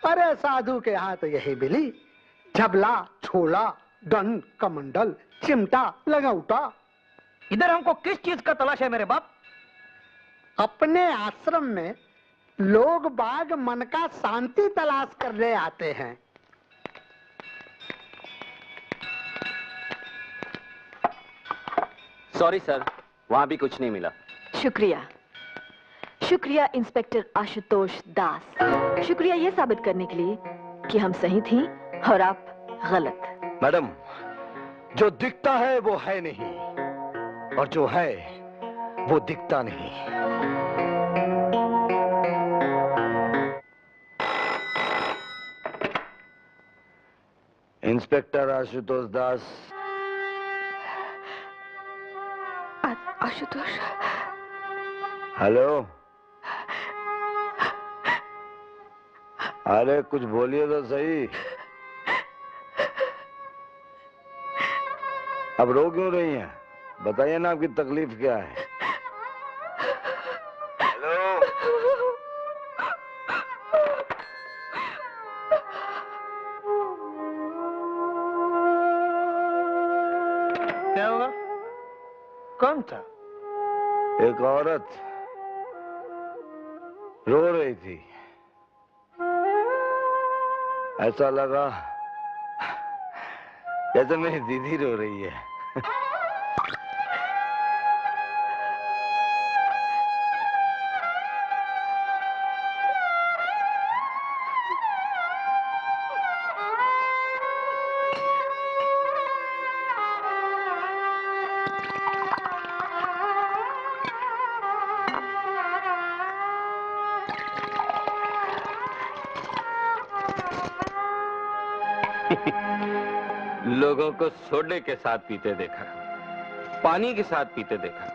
Speaker 5: अरे साधु के यहाँ तो यही मिली, झबला, छोला, डन, कमंडल, चिमटा, लगौटा।
Speaker 7: इधर हमको किस चीज का तलाश है मेरे बाप?
Speaker 5: अपने आश्रम में लोग बाग मन का शांति तलाश करने आते हैं।
Speaker 12: सॉरी सर, वहां भी कुछ नहीं मिला।
Speaker 2: शुक्रिया। शुक्रिया इंस्पेक्टर आशुतोष दास। शुक्रिया ये साबित करने के लिए कि हम सही थी और आप गलत।
Speaker 8: मैडम, जो दिखता है वो है नहीं, और जो है वो दिखता नहीं। इंस्पेक्टर आशुतोष दास।
Speaker 2: आशुतोष।
Speaker 8: हेलो। अरे कुछ बोलिए तो सही। अब रो क्यों रही हैं? बताइए ना, आपकी तकलीफ क्या है? हेलो।
Speaker 5: क्या हुआ? कौन था?
Speaker 8: एक औरत रो रही थी। ऐसा लगा जैसे मेरी दीदी रो रही है।
Speaker 12: लोगों को सोडे के साथ पीते देखा, पानी के साथ पीते देखा,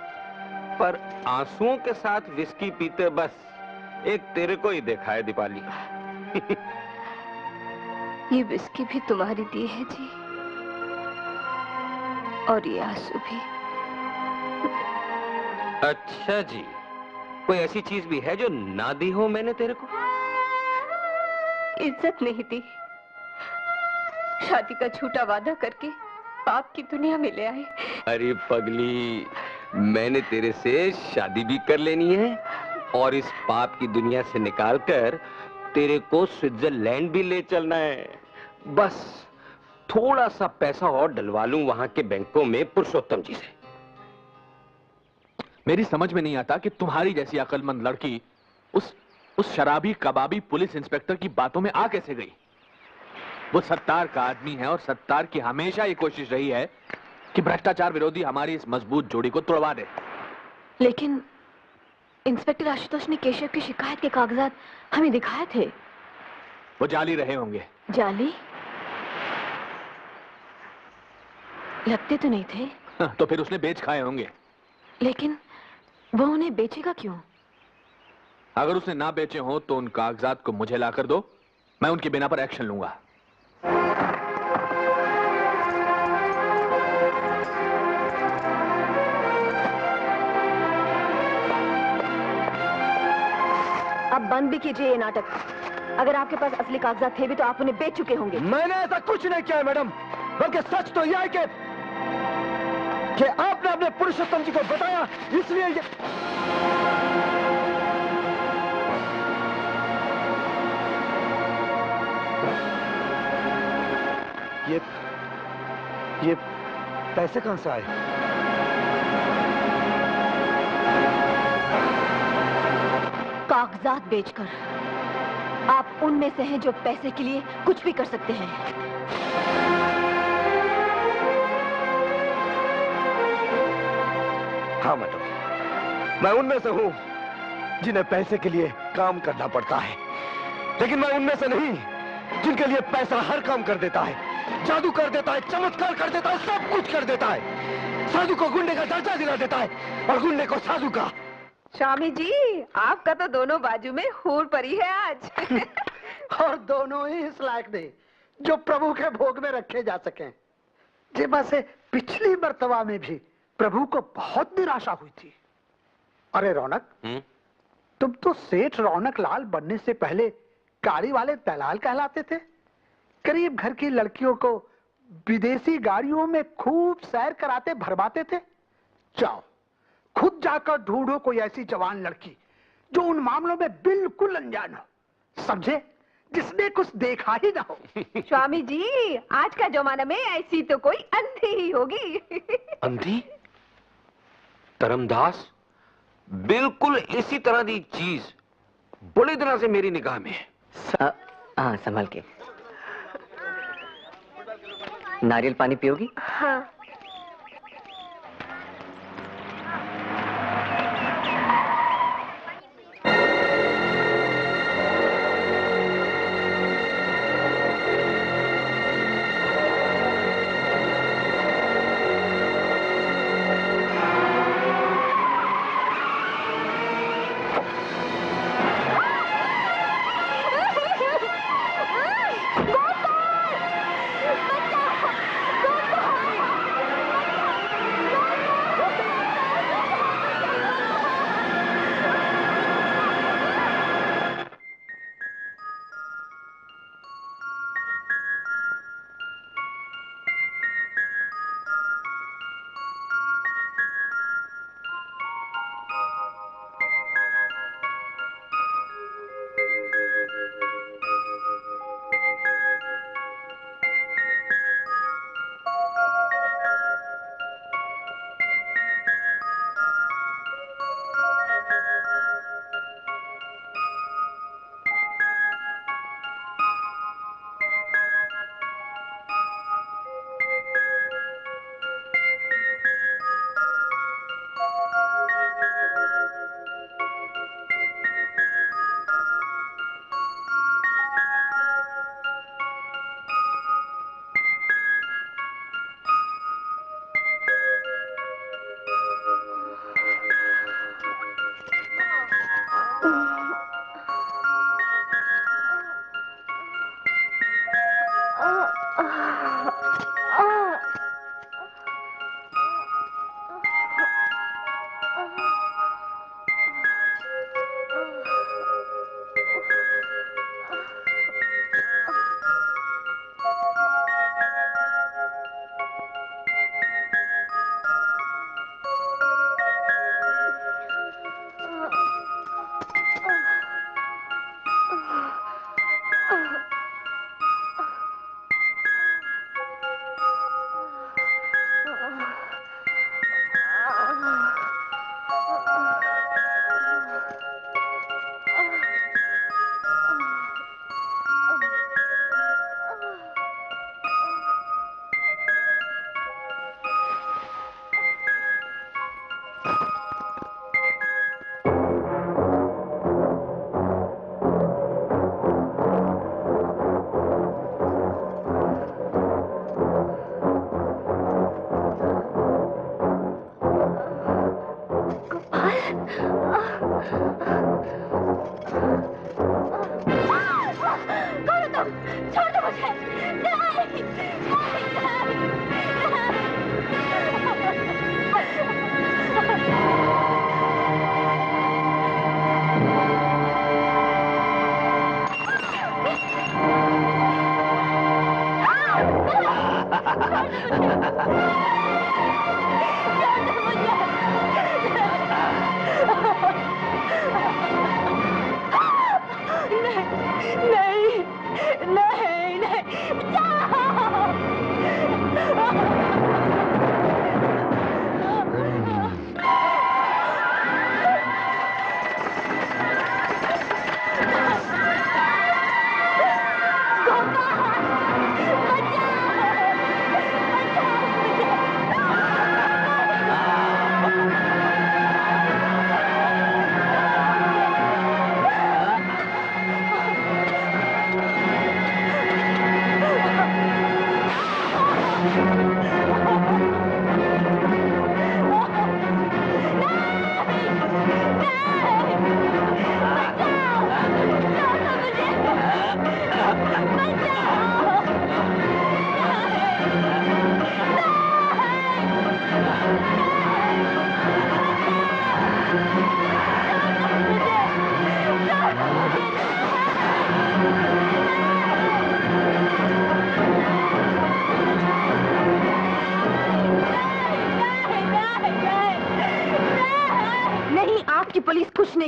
Speaker 12: पर आंसुओं के साथ विस्की पीते बस एक तेरे को ही देखा है दीपाली।
Speaker 15: ये विस्की भी तुम्हारी दी है जी, और ये आंसू भी।
Speaker 12: अच्छा जी, कोई ऐसी चीज भी है जो ना दी हो मैंने तेरे को?
Speaker 15: इज्जत नहीं दी, शादी का झूठा वादा करके पाप की दुनिया में ले आए।
Speaker 12: अरे पगली, मैंने तेरे से शादी भी कर लेनी है और इस पाप की दुनिया से निकालकर तेरे को स्विट्जरलैंड भी ले चलना है। बस थोड़ा सा पैसा और डलवा लूं वहां के बैंकों में पुरुषोत्तम जी से।
Speaker 11: मेरी समझ में नहीं आता कि तुम्हारी जैसी अक्लमंद लड़की उस शराबी कबाबी पुलिस इंस्पेक्टर की बातों में आ कैसे गई। वो सत्तार का आदमी है और सत्तार की हमेशा ये कोशिश रही है कि भ्रष्टाचार विरोधी हमारी इस मजबूत जोड़ी को तोड़वा दे।
Speaker 2: लेकिन इंस्पेक्टर आशुतोष ने केशव की शिकायत के कागजात हमें दिखाए थे।
Speaker 11: वो जाली रहे होंगे।
Speaker 2: जाली? लगते तो नहीं थे।
Speaker 11: तो फिर उसने बेच खाए होंगे।
Speaker 2: लेकिन वो उन्हें बेचेगा क्यों?
Speaker 11: अगर उसने ना बेचे हो तो उन कागजात को मुझे लाकर दो, मैं उनके बिना पर एक्शन लूंगा।
Speaker 2: अब बंद भी कीजिए ये नाटक। अगर आपके पास असली कागजात थे भी तो आप उन्हें बेच चुके होंगे।
Speaker 8: मैंने ऐसा कुछ नहीं किया है मैडम, बल्कि सच तो यह है कि आपने अपने पुरुषोत्तम जी को बताया, इसलिए ये पैसे कहां से आए?
Speaker 2: कागजात बेचकर आप उनमें से हैं जो पैसे के लिए कुछ भी कर सकते हैं।
Speaker 8: हाँ मैडम, मैं उनमें से हूं जिन्हें पैसे के लिए काम करना पड़ता है, लेकिन मैं उनमें से नहीं जिनके लिए पैसा हर काम कर देता है, जादू कर देता है, चमत्कार कर देता है, सब कुछ कर देता है। साधु को गुंडे का दर्जा दिला देता है और गुंडे को साधु का।
Speaker 3: स्वामी जी, आपका तो दोनों बाजू में हूर पड़ी है आज।
Speaker 5: और दोनों ही इस लायक नहीं जो प्रभु के भोग में रखे जा सकें। जैसे पिछली मर्तबा में भी प्रभु को बहुत निराशा हुई थी। अरे रौनक, तुम तो सेठ रौनक लाल बनने से पहले गाड़ी वाले दलाल कहलाते थे। करीब घर की लड़कियों को विदेशी गाड़ियों में खूब सैर कराते भरमाते थे। जाओ खुद जाकर ढूंढो कोई ऐसी जवान लड़की जो उन मामलों में बिल्कुल अनजान हो, समझे, जिसने कुछ देखा ही ना हो।
Speaker 3: स्वामी जी, आज का जमाना में ऐसी तो कोई अंधी ही होगी।
Speaker 12: अंधी? धर्मदास, बिल्कुल इसी तरह की चीज बड़े दिनों से मेरी निगाह में है।
Speaker 9: हाँ, संभल के। नारियल पानी पियोगी?
Speaker 15: हाँ।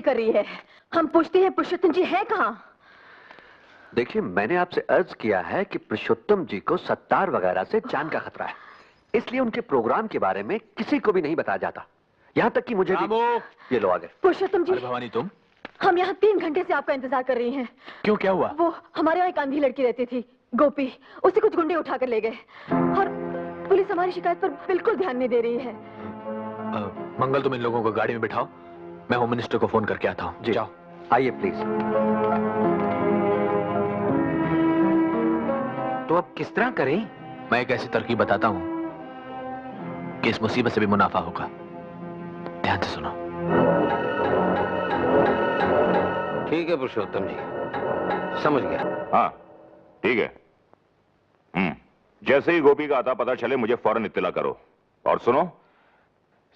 Speaker 2: कर रही है। हम पूछते हैं पुरुषोत्तम जी है कहाँ?
Speaker 16: देखिए, मैंने आपसे अर्ज किया है कि पुरुषोत्तम जी को सत्तार वगैरह से जान का खतरा है, इसलिए उनके प्रोग्राम के बारे में किसी को भी नहीं बताया जाता।
Speaker 13: यहाँ तक कि मुझे भी... ये लो आ गए।
Speaker 2: पुरुषोत्तम जी,
Speaker 11: भवानी तुम?
Speaker 2: हम यहाँ 3 घंटे से आपका इंतजार कर रही हैं।
Speaker 11: क्यों, क्या हुआ?
Speaker 2: वो हमारे यहाँ एक अंधी लड़की रहती थी, गोपी, उसे कुछ गुंडे उठा कर ले गए और पुलिस हमारी शिकायत पर बिल्कुल ध्यान नहीं दे रही है।
Speaker 11: मंगल, तुम इन लोगों को गाड़ी में बिठाओ, मैं होम मिनिस्टर को फोन करके आता हूँ। जाओ।
Speaker 13: आइए प्लीज।
Speaker 9: तो अब किस तरह करें?
Speaker 11: मैं एक ऐसी तरकीब बताता हूँ कि इस मुसीबत से भी मुनाफा होगा। ध्यान से सुनो।
Speaker 12: ठीक है पुरुषोत्तम जी, समझ गया।
Speaker 10: हाँ ठीक है। जैसे ही गोपी का आता पता चले मुझे फौरन इत्तला करो। और सुनो,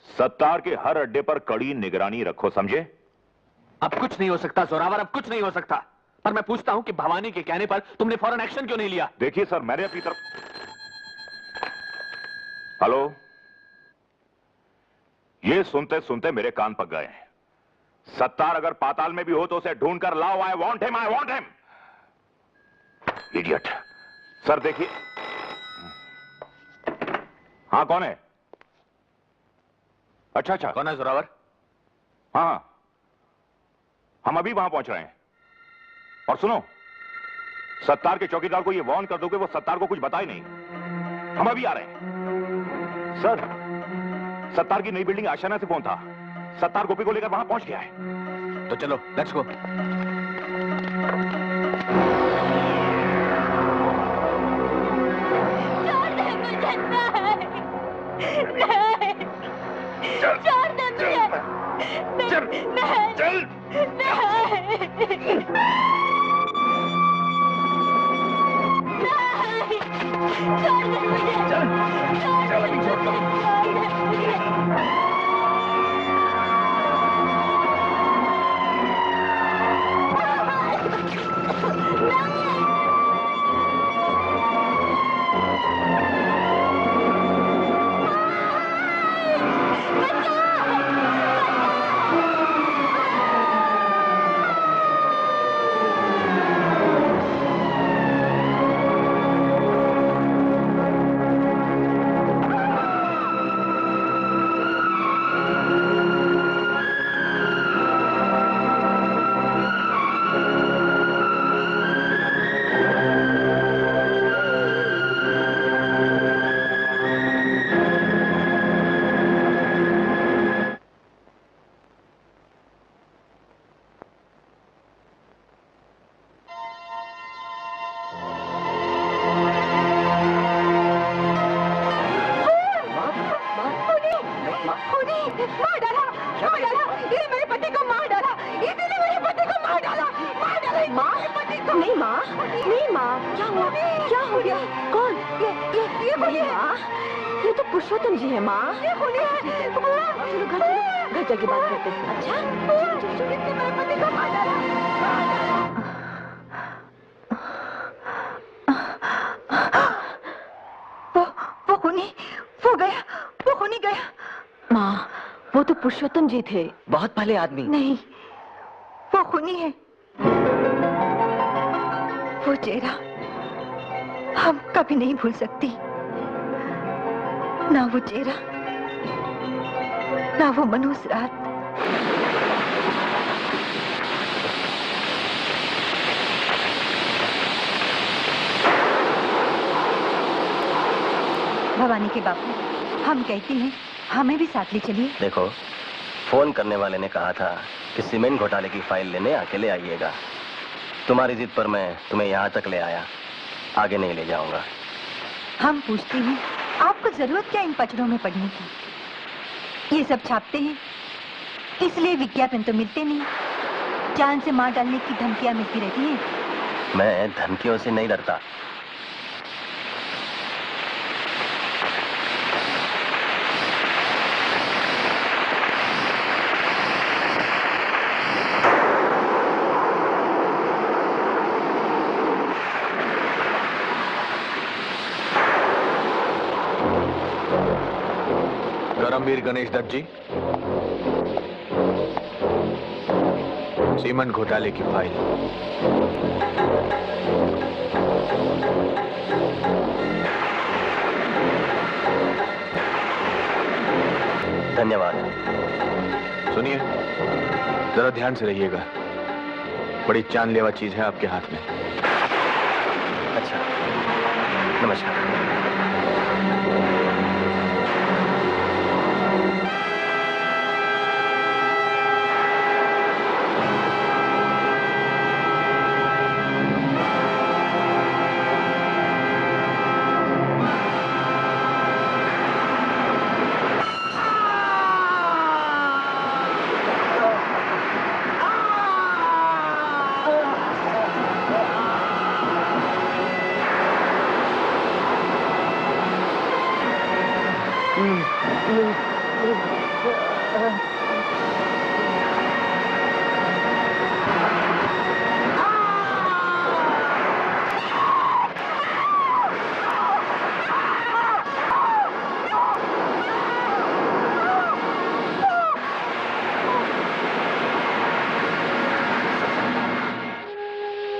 Speaker 10: सत्तार के हर अड्डे पर कड़ी निगरानी रखो, समझे?
Speaker 11: अब कुछ नहीं हो सकता जोरावर, अब कुछ नहीं हो सकता। पर मैं पूछता हूं कि भवानी के कहने पर तुमने फौरन एक्शन क्यों नहीं लिया?
Speaker 10: देखिए सर, मैंने अपनी तरफ... हेलो, ये सुनते सुनते मेरे कान पक गए हैं। सत्तार अगर पाताल में भी हो तो उसे ढूंढ कर लाओ। I want him, I want him. Idiot. Sir देखिए। हाँ कौन है? अच्छा अच्छा,
Speaker 11: कौन है जोरावर?
Speaker 10: हाँ हम अभी वहां पहुंच रहे हैं। और सुनो, सत्तार के चौकीदार को ये वार्न कर दो कि वो सत्तार को कुछ बताए नहीं। हम अभी आ रहे हैं। सर, सत्तार की नई बिल्डिंग आशियाना से फोन था। सत्तार गोपी को लेकर वहां पहुंच गया है।
Speaker 11: तो चलो, लेट्स गो।
Speaker 2: पुरुषोत्तम जी है माँ। चलो घर जाके बात करते हैं। अच्छा मेरे पति को मार डाला।
Speaker 6: वो खूनी गया।
Speaker 2: माँ, वो तो पुरुषोत्तम जी थे,
Speaker 9: बहुत भले आदमी।
Speaker 6: नहीं, वो खूनी है। वो चेहरा हम कभी नहीं भूल सकती। ना वो चेहरा, ना वो मनहूस रात। भवानी के बापू, हम कहते हैं हमें भी साथ ले चलिए।
Speaker 17: देखो, फोन करने वाले ने कहा था कि सीमेंट घोटाले की फाइल लेने अकेले आइएगा। तुम्हारी जिद पर मैं तुम्हें यहाँ तक ले आया, आगे नहीं ले जाऊंगा।
Speaker 6: हम पूछते हैं आपको जरूरत क्या इन पचड़ों में पड़ने की? ये सब छापते हैं, इसलिए विज्ञापन तो मिलते नहीं, जान से मार डालने की धमकियां मिलती रहती हैं।
Speaker 17: मैं धमकियों से नहीं डरता।
Speaker 11: करमवीर गणेश दत्त जी, सीमेंट घोटाले की फाइल।
Speaker 17: धन्यवाद।
Speaker 11: सुनिए, जरा ध्यान से रहिएगा, बड़ी जानलेवा चीज है आपके हाथ में।
Speaker 17: अच्छा, नमस्कार।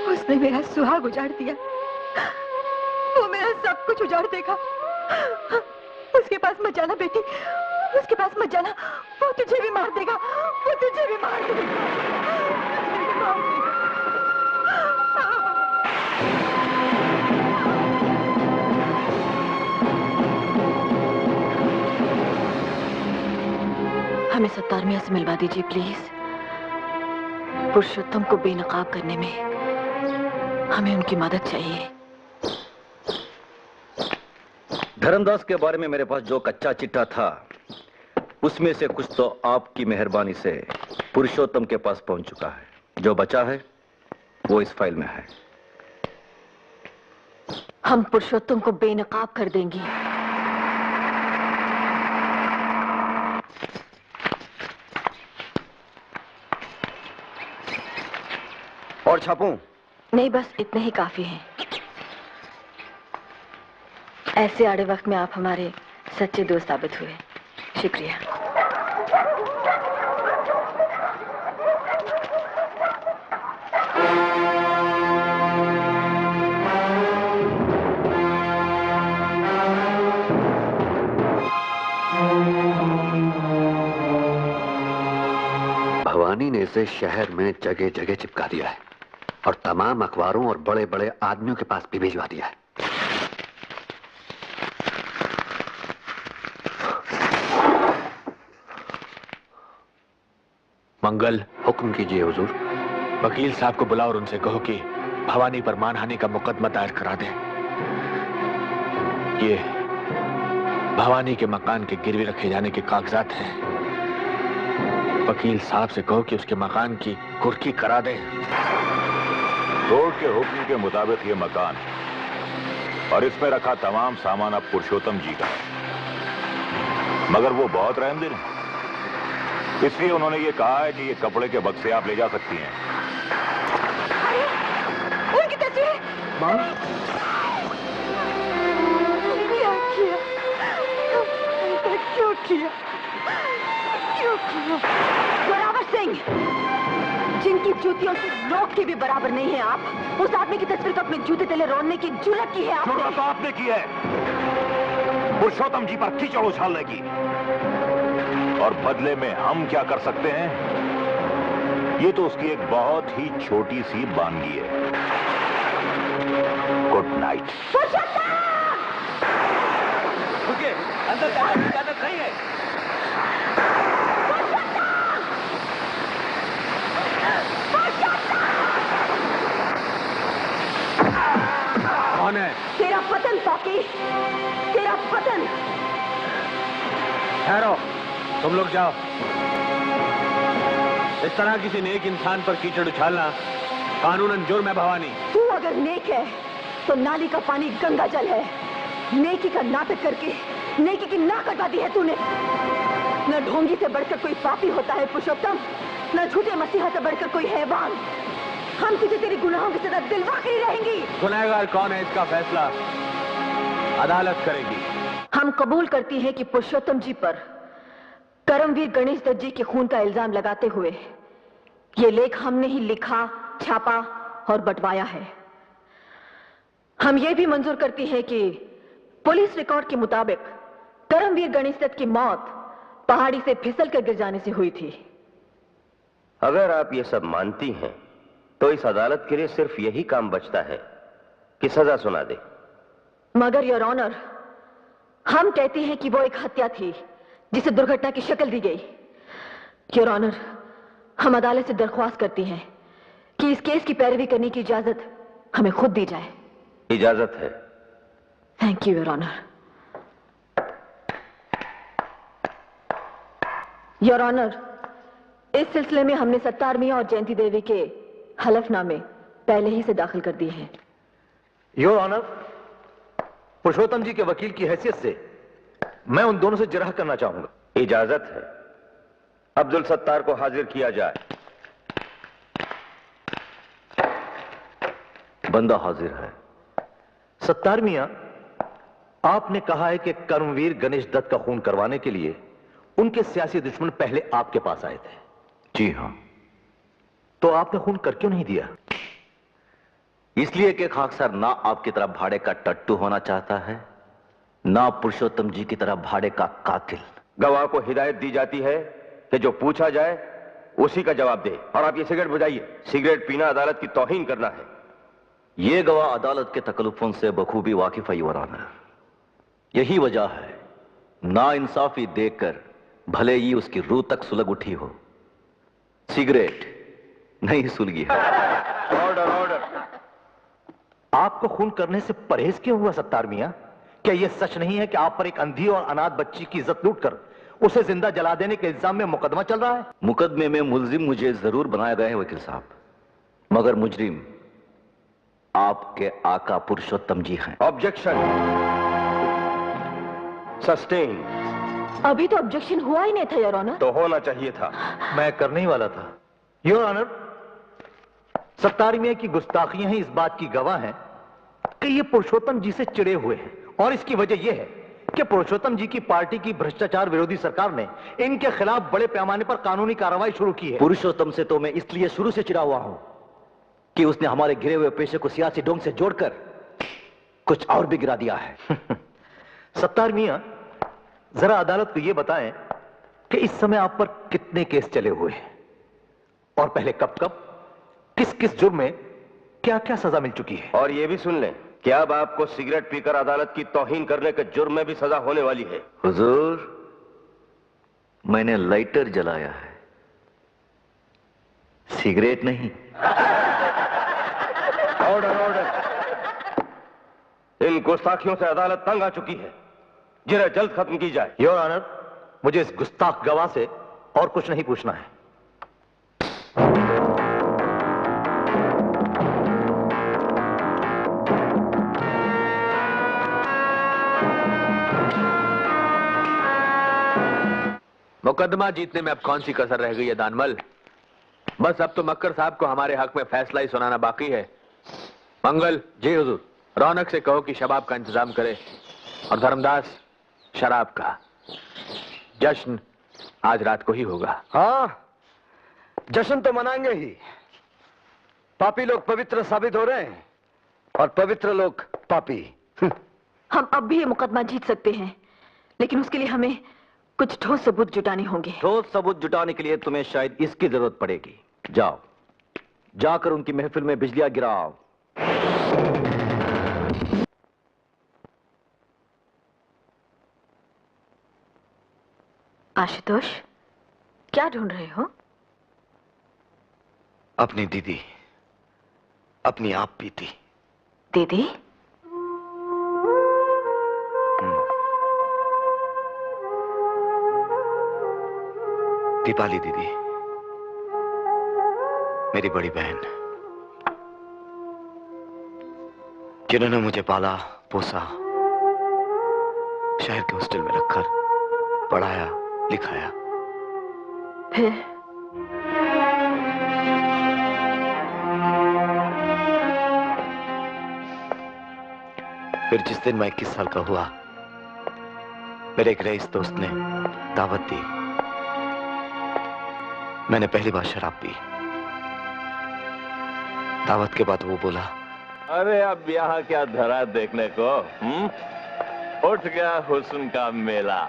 Speaker 6: उसने मेरा सुहाग उजाड़ दिया, वो मेरा सब कुछ उजाड़ देगा। उसके पास मत जाना बेटी, उसके पास मत जाना, वो तुझे भी मार देगा, वो तुझे भी मार देगा।
Speaker 2: हमें सत्तार मियां से मिलवा दीजिए प्लीज। पुरुषोत्तम को बेनकाब करने में हमें उनकी मदद चाहिए।
Speaker 16: धर्मदास के बारे में मेरे पास जो कच्चा चिट्ठा था, उसमें से कुछ तो आपकी मेहरबानी से पुरुषोत्तम के पास पहुंच चुका है। जो बचा है वो इस फाइल में है।
Speaker 2: हम पुरुषोत्तम को बेनकाब कर देंगे।
Speaker 16: और छापूं?
Speaker 2: नहीं, बस इतने ही काफी हैं। ऐसे आड़े वक्त में आप हमारे सच्चे दोस्त साबित हुए। शुक्रिया।
Speaker 13: भवानी ने इसे शहर में जगह जगह चिपका दिया है और तमाम अखबारों और बड़े बड़े आदमियों के पास भी भिजवा दिया है।
Speaker 11: मंगल,
Speaker 13: हुक्म कीजिए हुजूर।
Speaker 11: वकील साहब को बुलाओ और उनसे कहो कि भवानी पर मानहानि का मुकदमा दायर करा दें। ये भवानी के मकान के गिरवी रखे जाने के कागजात हैं। वकील साहब से कहो कि उसके मकान की कुर्की करा दें।
Speaker 10: कोर्ट के हुक्म के मुताबिक ये मकान और इसमें रखा तमाम सामान अब पुरुषोत्तम जी का है, मगर वो बहुत रहमदिल हैं, इसलिए उन्होंने ये कहा है कि ये कपड़े के बक्से आप ले जा सकती हैं।
Speaker 6: उनकी तस्वीर। क्या किया? क्यों किया? क्यों किया?
Speaker 2: जोरावर सिंह, जिनकी जूतियों से लोग के भी बराबर नहीं है आप, उस आदमी की तस्वीर को अपने जूते तले रोड़ने की जुर्रत की है आपने।
Speaker 10: जुर्रत तो आपने की है पुरुषोत्तम जी पर कीचड़ उछालने की, और बदले में हम क्या कर सकते हैं, ये तो उसकी एक बहुत ही छोटी सी बानगी है। Good night.
Speaker 16: रुकिए, अंदर जाने की इजाजत नहीं है।
Speaker 11: कौन है?
Speaker 2: तेरा पतन पाकी, तेरा पतन।
Speaker 11: ठहरो, तुम लोग जाओ। इस तरह किसी नेक इंसान पर कीचड़ उछालना कानूनन जुर्म है भवानी।
Speaker 2: तू अगर नेक है तो नाली का पानी गंगा जल है। नेकी का नाटक करके नेकी की ना कटा दी है तूने। न ढोंगी से बढ़कर कोई पापी होता है पुरुषोत्तम, न झूठे मसीहा से बढ़कर कोई हैवान। हम तुझे तेरे गुनाहों की सजा दिलवा कर ही रहेंगी।
Speaker 11: गुनहगार कौन है इसका फैसला अदालत करेगी।
Speaker 2: हम कबूल करती हैं कि पुरुषोत्तम जी पर करमवीर गणेश दत्त जी के खून का इल्जाम लगाते हुए ये लेख हमने ही लिखा, छापा और बंटवाया है। हम ये भी मंजूर करती हैं कि पुलिस रिकॉर्ड के मुताबिक करमवीर गणेश दत्त की मौत पहाड़ी से फिसल कर गिर जाने से हुई थी।
Speaker 17: अगर आप ये सब मानती हैं तो इस अदालत के लिए सिर्फ यही काम बचता है कि सजा सुना दे।
Speaker 2: मगर योर ऑनर, हम कहते हैं कि वो एक हत्या थी जिसे दुर्घटना की शक्ल दी गई। योर ऑनर, हम अदालत से दरख्वास्त करती हैं कि इस केस की पैरवी करने की इजाजत हमें खुद दी जाए।
Speaker 17: इजाजत है।
Speaker 2: Thank you your honour. Your honour, इस सिलसिले में हमने सत्तार मियां और जयंती देवी के हलफनामे पहले ही से दाखिल कर दिए हैं।
Speaker 16: योर ऑनर, पुरुषोत्तम जी के वकील की हैसियत से मैं उन दोनों से जिरह करना चाहूंगा।
Speaker 17: इजाजत है। अब्दुल सत्तार को हाजिर किया जाए।
Speaker 16: बंदा हाजिर है। सत्तार मियां, आपने कहा है कि कर्मवीर गणेश दत्त का खून करवाने के लिए उनके सियासी दुश्मन पहले आपके पास आए थे।
Speaker 13: जी हां।
Speaker 16: तो आपने खून कर क्यों नहीं दिया?
Speaker 13: इसलिए कि खाकसर ना आपकी तरह भाड़े का टट्टू होना चाहता है, ना पुरुषोत्तम जी की तरह भाड़े का कातिल।
Speaker 17: गवाह को हिदायत दी जाती है कि जो पूछा जाए उसी का जवाब दे। और आप ये सिगरेट बुझाइए। सिगरेट पीना अदालत की तौहीन करना है।
Speaker 13: यह गवाह अदालत के तकल्लुफों से बखूबी वाकिफ है योर ऑनर। यही वजह है ना इंसाफी देखकर भले ही उसकी रूह तक सुलग उठी हो, सिगरेट नहीं सुलगी है।
Speaker 16: Order order. आपको खून करने से परहेज क्यों हुआ सत्तार मियां? क्या यह सच नहीं है कि आप पर एक अंधी और अनाथ बच्ची की इज्जत लूटकर उसे जिंदा जला देने के इल्जाम में मुकदमा चल रहा है?
Speaker 13: मुकदमे में मुलजिम मुझे जरूर बनाया गया है वकील साहब, मगर मुजरिम आपके आका पुरुषोत्तम जी हैं।
Speaker 17: Objection sustain.
Speaker 2: अभी तो ऑब्जेक्शन हुआ ही नहीं था योर ऑनर।
Speaker 17: तो होना चाहिए था।
Speaker 16: मैं करने ही वाला था। योर ऑनर, सत्तार मियां की गुस्ताखियां ही इस बात की गवाह हैं कि ये पुरुषोत्तम जी से चिड़े हुए हैं, और इसकी वजह यह है कि पुरुषोत्तम जी की पार्टी की भ्रष्टाचार विरोधी सरकार ने इनके खिलाफ बड़े पैमाने पर कानूनी कार्रवाई शुरू की है।
Speaker 13: पुरुषोत्तम से तो मैं इसलिए शुरू से चिड़ा हुआ हूं कि उसने हमारे गिरे हुए पेशे को सियासी ढंग से जोड़कर कुछ और भी गिरा दिया है।
Speaker 16: सत्तार मियां, जरा अदालत को यह बताएं कि इस समय आप पर कितने केस चले हुए हैं, और पहले कब कब किस किस जुर्म में क्या क्या सजा मिल चुकी है।
Speaker 17: और यह भी सुन लें कि अब आपको सिगरेट पीकर अदालत की तौहीन करने के जुर्म में भी सजा होने वाली है।
Speaker 13: हुजूर, मैंने लाइटर जलाया है, सिगरेट नहीं।
Speaker 17: Order order. इन गुस्ताखियों से अदालत तंग आ चुकी है, जिन्हें जल्द खत्म की जाए।
Speaker 16: योर ऑनर, मुझे इस गुस्ताख गवाह से और कुछ नहीं पूछना है।
Speaker 11: मुकदमा जीतने में अब कौन सी कसर रह गई है दानमल? बस अब तो मक्कर साहब को हमारे हक में फैसला ही सुनाना बाकी है। मंगल
Speaker 13: जी हुजूर।
Speaker 11: रौनक से कहो कि शबाब का इंतजाम करे, और धर्मदास शराब का। जश्न आज रात को ही होगा।
Speaker 8: हाँ, जश्न तो मनाएंगे ही। पापी लोग पवित्र साबित हो रहे हैं और पवित्र लोग पापी।
Speaker 2: हम अब भी ये मुकदमा जीत सकते हैं, लेकिन उसके लिए हमें कुछ ठोस सबूत जुटाने होंगे।
Speaker 13: ठोस सबूत जुटाने के लिए तुम्हें शायद इसकी जरूरत पड़ेगी। जाओ, जाकर उनकी महफिल में बिजलियां गिराओ।
Speaker 2: आशुतोष, क्या ढूंढ रहे हो?
Speaker 13: अपनी दीदी, अपनी आप बीती।
Speaker 2: दीदी?
Speaker 13: दीपाली दीदी, मेरी बड़ी बहन, जिन्होंने मुझे पाला पोसा, शहर के हॉस्टल में रखकर पढ़ाया लिखाया। फिर जिस दिन मैं 21 साल का हुआ, मेरे एक रईस दोस्त ने दावत दी। मैंने पहली बार शराब पी। दावत के बाद वो बोला,
Speaker 12: अरे अब यहाँ क्या धरा देखने को? उठ गया हुस्न का मेला।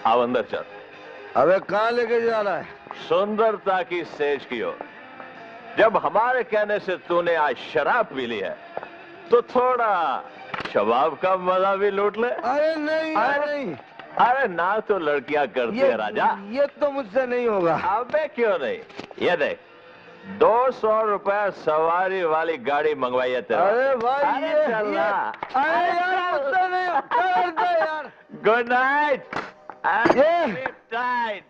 Speaker 12: आओ अंदर चल।
Speaker 8: अबे कहाँ लेके जा रहा है?
Speaker 18: सुंदरता की सेज की ओर। जब हमारे कहने से तूने आज शराब पी ली है तो थोड़ा शबाब का मजा भी लूट ले।
Speaker 8: अरे नहीं, नहीं।
Speaker 18: अरे ना तो लड़कियां करती है राजा।
Speaker 8: ये तो मुझसे नहीं होगा।
Speaker 18: अबे क्यों नहीं? ये देख 200 रुपए सवारी वाली गाड़ी मंगवाई है तेरा।
Speaker 8: अरे भाई
Speaker 18: अरे चलना।
Speaker 8: अरे यार मुझसे नहीं करते यार।
Speaker 18: Good night. नाइट।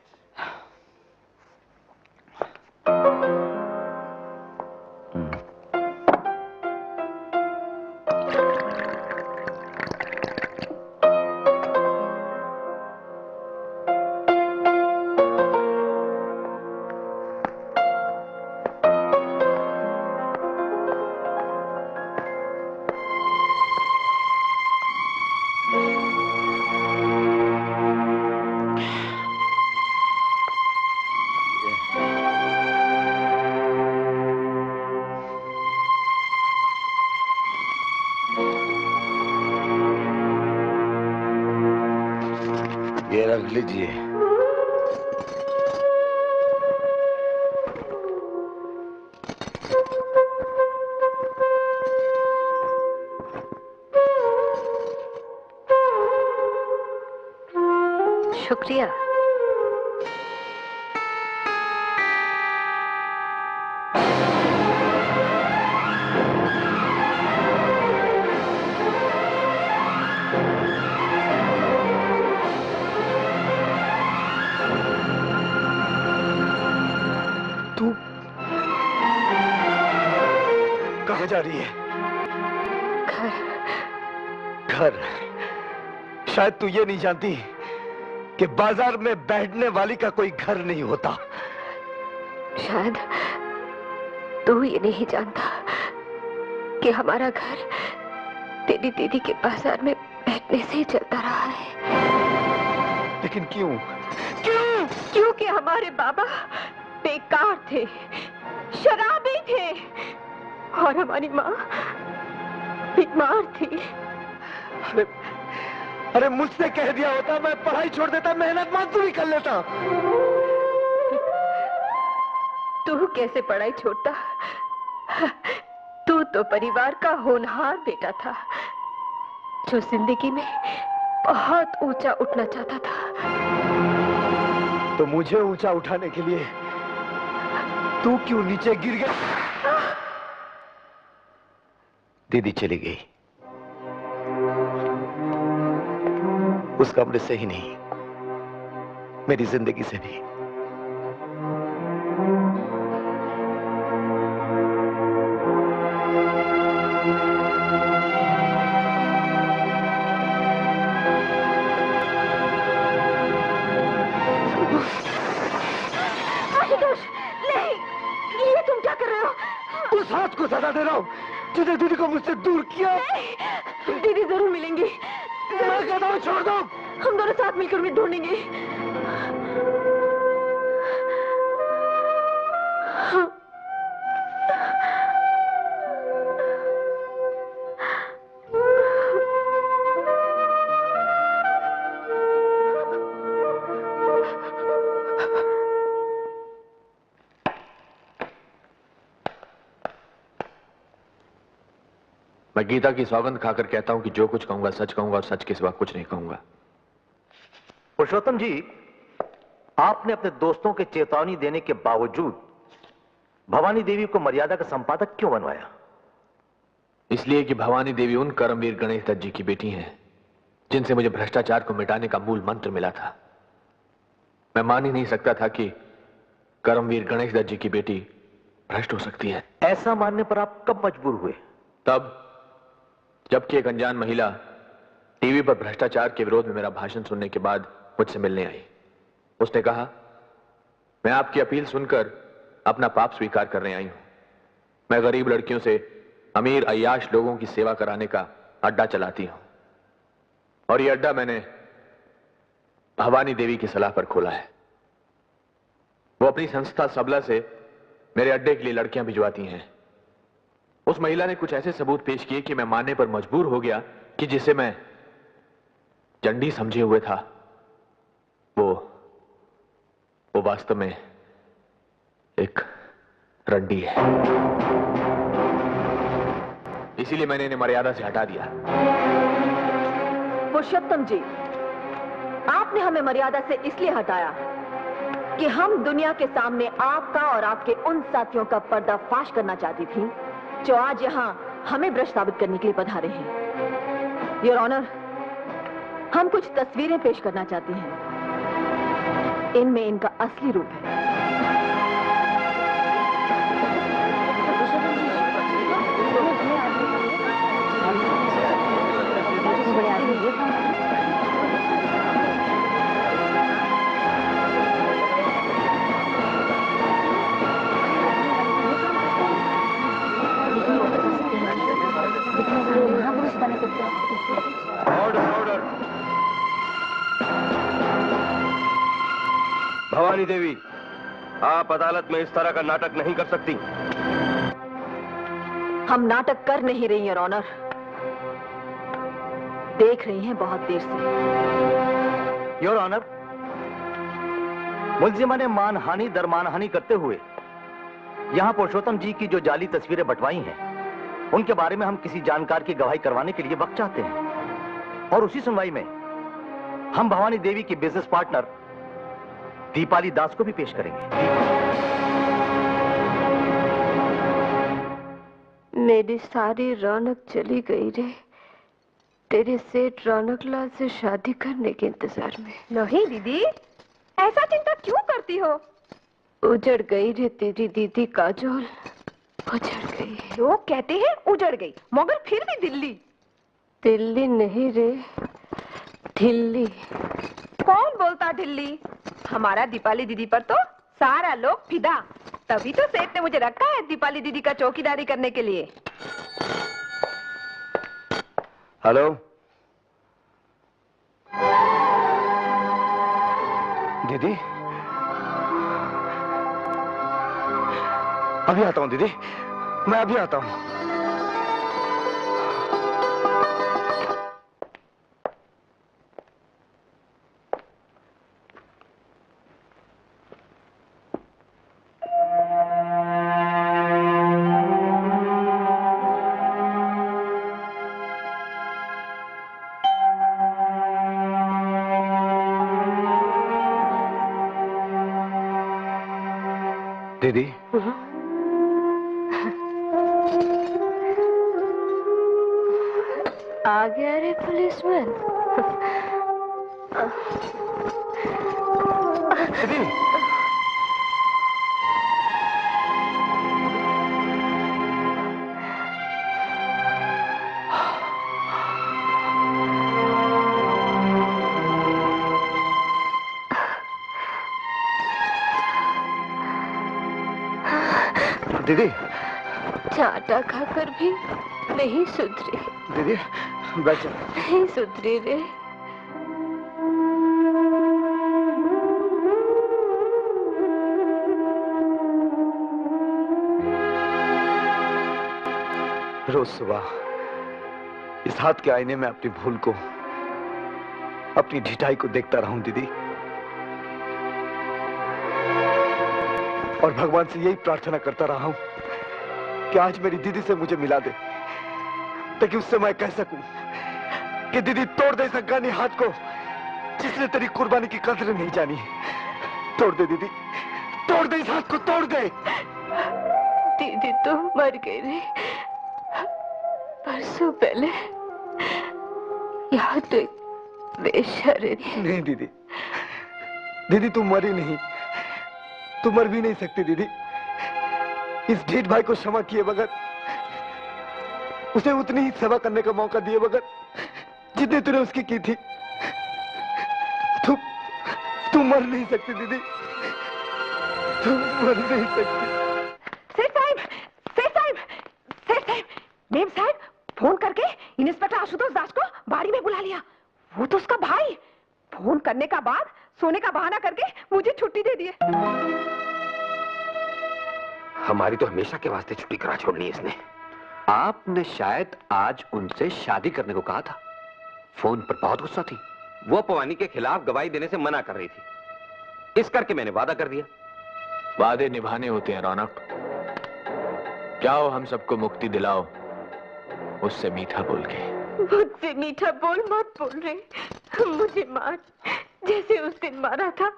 Speaker 8: ये रख लीजिए।
Speaker 15: शुक्रिया।
Speaker 8: तू कहाँ जा रही है? घर। शायद तू ये नहीं जानती कि बाजार में बैठने वाली का कोई घर नहीं होता।
Speaker 15: शायद तू ये नहीं जानता कि हमारा घर तेरी दीदी के बाजार में बैठने से ही चलता रहा है।
Speaker 8: लेकिन क्यों?
Speaker 15: क्योंकि हमारे बाबा बेकार थे, शराबी थे और हमारी माँ बीमार थी।
Speaker 8: अरे मुझसे कह दिया होता मैं पढ़ाई छोड़ देता, मेहनत मजदूरी कर लेता।
Speaker 15: तू कैसे पढ़ाई छोड़ता? तू तो परिवार का होनहार बेटा था जो जिंदगी में बहुत ऊंचा उठना चाहता था।
Speaker 8: तो मुझे ऊंचा उठाने के लिए तू क्यों नीचे गिर गया? दीदी चली गई, उस कमरे से ही नहीं, मेरी जिंदगी से भी।
Speaker 15: ये तुम क्या कर रहे हो?
Speaker 8: उस हाथ को सजा दे रहा हूँ जिसने दीदी को मुझसे दूर किया।
Speaker 15: दीदी जरूर मिलेंगी।
Speaker 8: मैं कहता हूँ छोड़ दो।
Speaker 15: हम दोनों साथ मिलकर उन्हें ढूंढेंगे।
Speaker 11: मैं गीता की सौगंध खाकर कहता हूं कि जो कुछ कहूंगा सच कहूंगा और सच के सिवा कुछ नहीं कहूंगा।
Speaker 13: पुरुषोत्तम जी, आपने अपने दोस्तों के चेतावनी देने के बावजूद भवानी देवी को मर्यादा का संपादक क्यों बनवाया?
Speaker 11: इसलिए कि भवानी देवी उन कर्मवीर गणेश दत्त जी की बेटी हैं जिनसे मुझे भ्रष्टाचार को मिटाने का मूल मंत्र मिला था। मैं मान ही नहीं सकता था कि कर्मवीर गणेश दत्त जी की बेटी भ्रष्ट हो सकती है।
Speaker 13: ऐसा मानने पर आप कब मजबूर हुए?
Speaker 11: तब जबकि एक अनजान महिला टीवी पर भ्रष्टाचार के विरोध में मेरा भाषण सुनने के बाद मुझसे मिलने आई। उसने कहा, मैं आपकी अपील सुनकर अपना पाप स्वीकार करने आई हूं। मैं गरीब लड़कियों से अमीर अय्याश लोगों की सेवा कराने का अड्डा चलाती हूं और यह अड्डा मैंने भवानी देवी की सलाह पर खोला है। वो अपनी संस्था सबला से मेरे अड्डे के लिए लड़कियां भिजवाती हैं। उस महिला ने कुछ ऐसे सबूत पेश किए कि मैं मानने पर मजबूर हो गया कि जिसे मैं चंडी समझे हुए था वो वास्तव में एक रंडी है, इसीलिए मैंने इन्हें मर्यादा से हटा दिया।
Speaker 2: पुरुषोत्तम जी, आपने हमें मर्यादा से इसलिए हटाया कि हम दुनिया के सामने आपका और आपके उन साथियों का पर्दाफाश करना चाहती थी जो आज यहाँ हमें भ्रष्ट साबित करने के लिए पधारे हैं। योर ऑनर, हम कुछ तस्वीरें पेश करना चाहते हैं। इनमें इनका असली रूप है।
Speaker 17: ऑर्डर। भवानी देवी, आप अदालत में इस तरह का नाटक नहीं कर सकती।
Speaker 2: हम नाटक कर नहीं रही हैं, ऑनर। देख रही हैं बहुत देर से।
Speaker 16: योर ऑनर, मुलजिमा ने मानहानि दर मानहानि करते हुए यहां पुरुषोत्तम जी की जो जाली तस्वीरें बंटवाई हैं, उनके बारे में हम किसी जानकार की गवाही करवाने के लिए वक्त चाहते हैं, और उसी सुनवाई में हम भवानी देवी की बिजनेस पार्टनर दीपाली दास को भी पेश करेंगे।
Speaker 15: मेरी सारी रौनक चली गई रे, तेरे सेठ रौनक लाल से शादी करने के इंतजार में।
Speaker 3: नहीं दीदी, ऐसा चिंता क्यों करती हो?
Speaker 15: उजड़ गई रे तेरी दीदी काजोल, उजड़ गई।
Speaker 3: लोग कहते हैं उजड़ गई, मगर फिर भी दिल्ली।
Speaker 15: दिल्ली नहीं रे, ढिल्ली।
Speaker 3: कौन बोलता ढिल्ली? हमारा दीपाली दीदी पर तो सारा लोग फिदा, तभी तो सेठ ने मुझे रखा है दीपाली दीदी का चौकीदारी करने के लिए।
Speaker 8: हेलो, दीदी, अभी आता हूँ दीदी, मैं अभी आता हूँ। दीदी,
Speaker 15: आ गया रे पुलिसमैन।
Speaker 8: दीदी, दीदी,
Speaker 15: चाटा खाकर भी नहीं सुधरी।
Speaker 8: दीदी, बैठ जा।
Speaker 15: नहीं सुधरी रे।
Speaker 8: रोज सुबह इस हाथ के आईने में अपनी भूल को, अपनी ढिठाई को देखता रहूं दीदी, और भगवान से यही प्रार्थना करता रहा हूं कि आज मेरी दीदी से मुझे मिला दे, ताकि उससे मैं कह सकूं कि दीदी तोड़ दे इस अफगानी हाथ को जिसने तेरी कुर्बानी की कदर नहीं जानी। तोड़ दे दीदी, तोड़ दे इस हाथ को, तोड़ दे।
Speaker 15: दीदी तो मर गई रे, परसों पहले यहाँ तो वेश्या रहती।
Speaker 8: नहीं दीदी, दीदी तू मरी नहीं, तू मर भी नहीं सकती दीदी। इस ढीठ भाई को क्षमा किए बगैर, उसे उतनी ही सेवा करने का मौका दिए बगैर जितनी तूने उसकी की थी, तू मर नहीं सकती दीदी, तू मर नहीं सकती।
Speaker 3: सेठ साहब, सेठ साहब, सेठ साहब, मेम साहब फोन करके इंस्पेक्टर आशुतोष दास को बाड़ी में बुला लिया। वो तो उसका भाई। फोन करने का बाद सोने का बहाना करके मुझे छुट्टी दे दिए।
Speaker 12: हमारी तो हमेशा के वास्ते छुट्टी करा छोड़नी है इसने।
Speaker 19: आपने शायद आज उनसे शादी करने को कहा था। फोन पर बहुत गुस्सा थी।
Speaker 12: वो पवानी के खिलाफ गवाही देने से मना कर रही थी। इस करके मैंने वादा कर दिया।
Speaker 11: वादे निभाने होते हैं रौनक। जाओ हम सबको मुक्ति दिलाओ उससे मीठा बोल के।
Speaker 3: मुझसे मीठा बोल मत बोल रहे, मुझे मार जैसे उस दिन मारा था।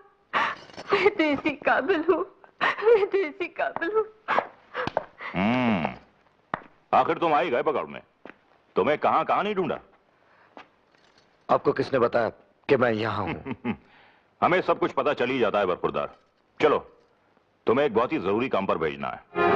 Speaker 3: मैं तो इसी काबिल हूँ, मैं तो इसी काबिल हूँ।
Speaker 10: आखिर तुम आई गए पकड़ने, तुम्हें कहां कहां नहीं ढूंढा।
Speaker 8: आपको किसने बताया कि मैं यहाँ हूँ?
Speaker 10: हमें सब कुछ पता चल ही जाता है बरखुरदार। चलो तुम्हें एक बहुत ही जरूरी काम पर भेजना है।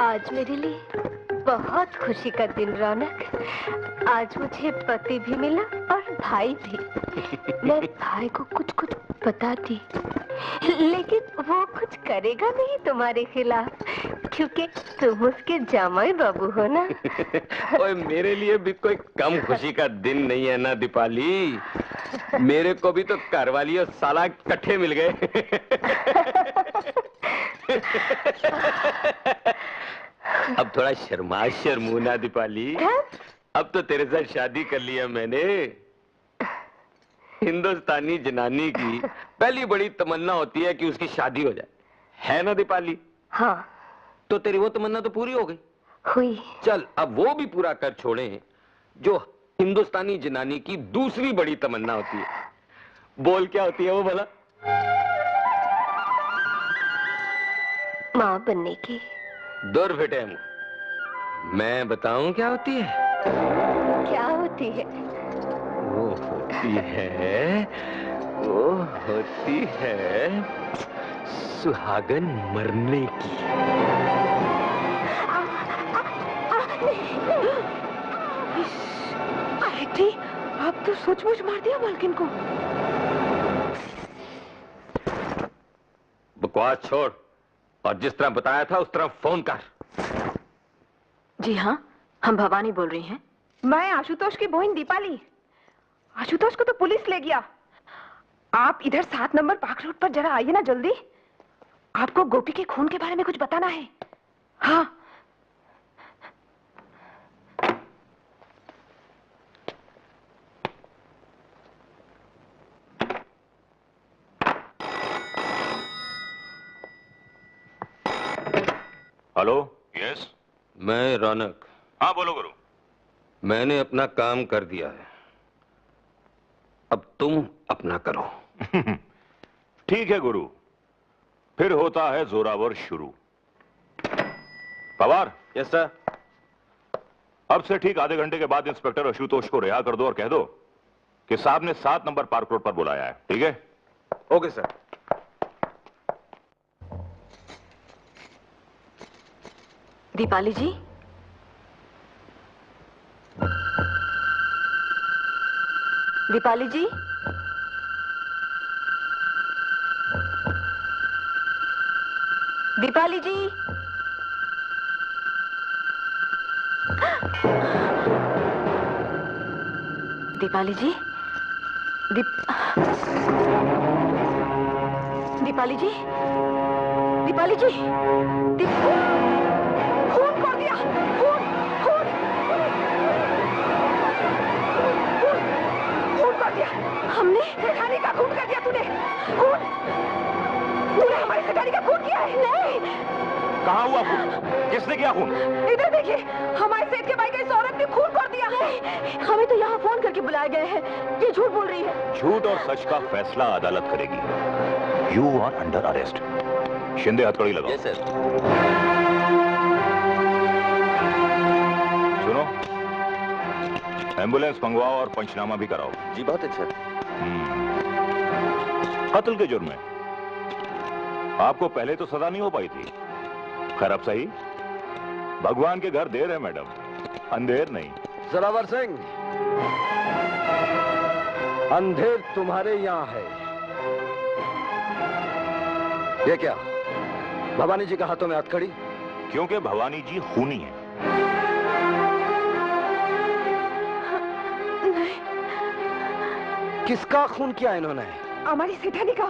Speaker 15: आज मेरे लिए बहुत खुशी का दिन रौनक। आज मुझे पति भी मिला और भाई भी। मैं भाई को कुछ कुछ बताती, लेकिन वो कुछ करेगा नहीं तुम्हारे खिलाफ, क्योंकि तुम उसके जामाई बाबू हो ना।
Speaker 12: ओए मेरे लिए भी कोई कम खुशी का दिन नहीं है ना दीपाली। मेरे को भी तो घरवाली और साला इकट्ठे मिल गए। अब थोड़ा शर्मू ना दीपाली। अब तो तेरे साथ शादी कर लिया मैंने। हिंदुस्तानी जनानी की पहली बड़ी तमन्ना होती है कि उसकी शादी हो जाए, है ना दीपाली?
Speaker 15: हाँ।
Speaker 12: तो तेरी वो तमन्ना तो पूरी हो गई।
Speaker 15: हुई।
Speaker 12: चल अब वो भी पूरा कर छोड़े जो हिंदुस्तानी जनानी की दूसरी बड़ी तमन्ना होती है। बोल क्या होती है वो भला?
Speaker 15: माँ बनने की।
Speaker 12: दूर बेटे, मैं बताऊं क्या होती है?
Speaker 15: क्या होती है?
Speaker 12: वो होती है सुहागन मरने की।
Speaker 3: आंटी, आप तो सचमुच मार दिया मालकिन को।
Speaker 12: बकवास छोड़ और जिस तरह बताया था उस तरह फोन कर।
Speaker 2: जी हाँ, हम भवानी बोल रही हैं।
Speaker 3: मैं आशुतोष की बहन दीपाली। आशुतोष को तो पुलिस ले गया। आप इधर 7 नंबर पार्क रोड पर जरा आइए ना जल्दी। आपको गोपी के खून के बारे में कुछ बताना है। हाँ।
Speaker 10: हेलो। यस।
Speaker 12: मैं रौनक।
Speaker 10: हाँ बोलो गुरु।
Speaker 12: मैंने अपना काम कर दिया है, अब तुम अपना करो।
Speaker 10: ठीक है गुरु, फिर होता है जोरावर शुरू। पवार।
Speaker 14: Yes sir.
Speaker 10: अब से ठीक आधे घंटे के बाद इंस्पेक्टर आशुतोष को रिहा कर दो और कह दो कि साहब ने 7 नंबर पार्क रोड पर बुलाया है। ठीक है?
Speaker 14: Okay sir.
Speaker 2: दीपाली जी, दीपाली जी, दीपाली जी, दीपाली जी, दीपाली जी, दीपाली जी, खून कर दिया, खून कर दिया हमने। सेठानी का खून कर दिया तूने। तूने हमारे सेठानी का खून किया है। नहीं।
Speaker 10: कहाँ हुआ खून? किसने किया खून?
Speaker 3: इधर देखिए, हमारे सेठ के भाई की इस औरत ने खून कर दिया है।
Speaker 2: हमें तो यहाँ फोन करके बुलाया गया है। ये झूठ बोल रही है।
Speaker 10: झूठ और सच का फैसला अदालत करेगी। You are under arrest. Shinde हथकड़ी लगाओ।
Speaker 12: Yes sir.
Speaker 10: सुनो, एम्बुलेंस मंगवाओ और पंचनामा भी कराओ।
Speaker 17: जी बहुत अच्छा।
Speaker 10: कत्ल के जुर्म में आपको पहले तो सजा नहीं हो पाई थी। खैर अब सही। भगवान के घर देर है मैडम, अंधेर नहीं।
Speaker 8: जोरावर सिंह, अंधेर तुम्हारे यहाँ है। ये क्या, भवानी जी के हाथों में हथकड़ी?
Speaker 10: क्योंकि भवानी जी खूनी है।
Speaker 8: किसका खून किया इन्होंने?
Speaker 3: हमारी सेठानी का।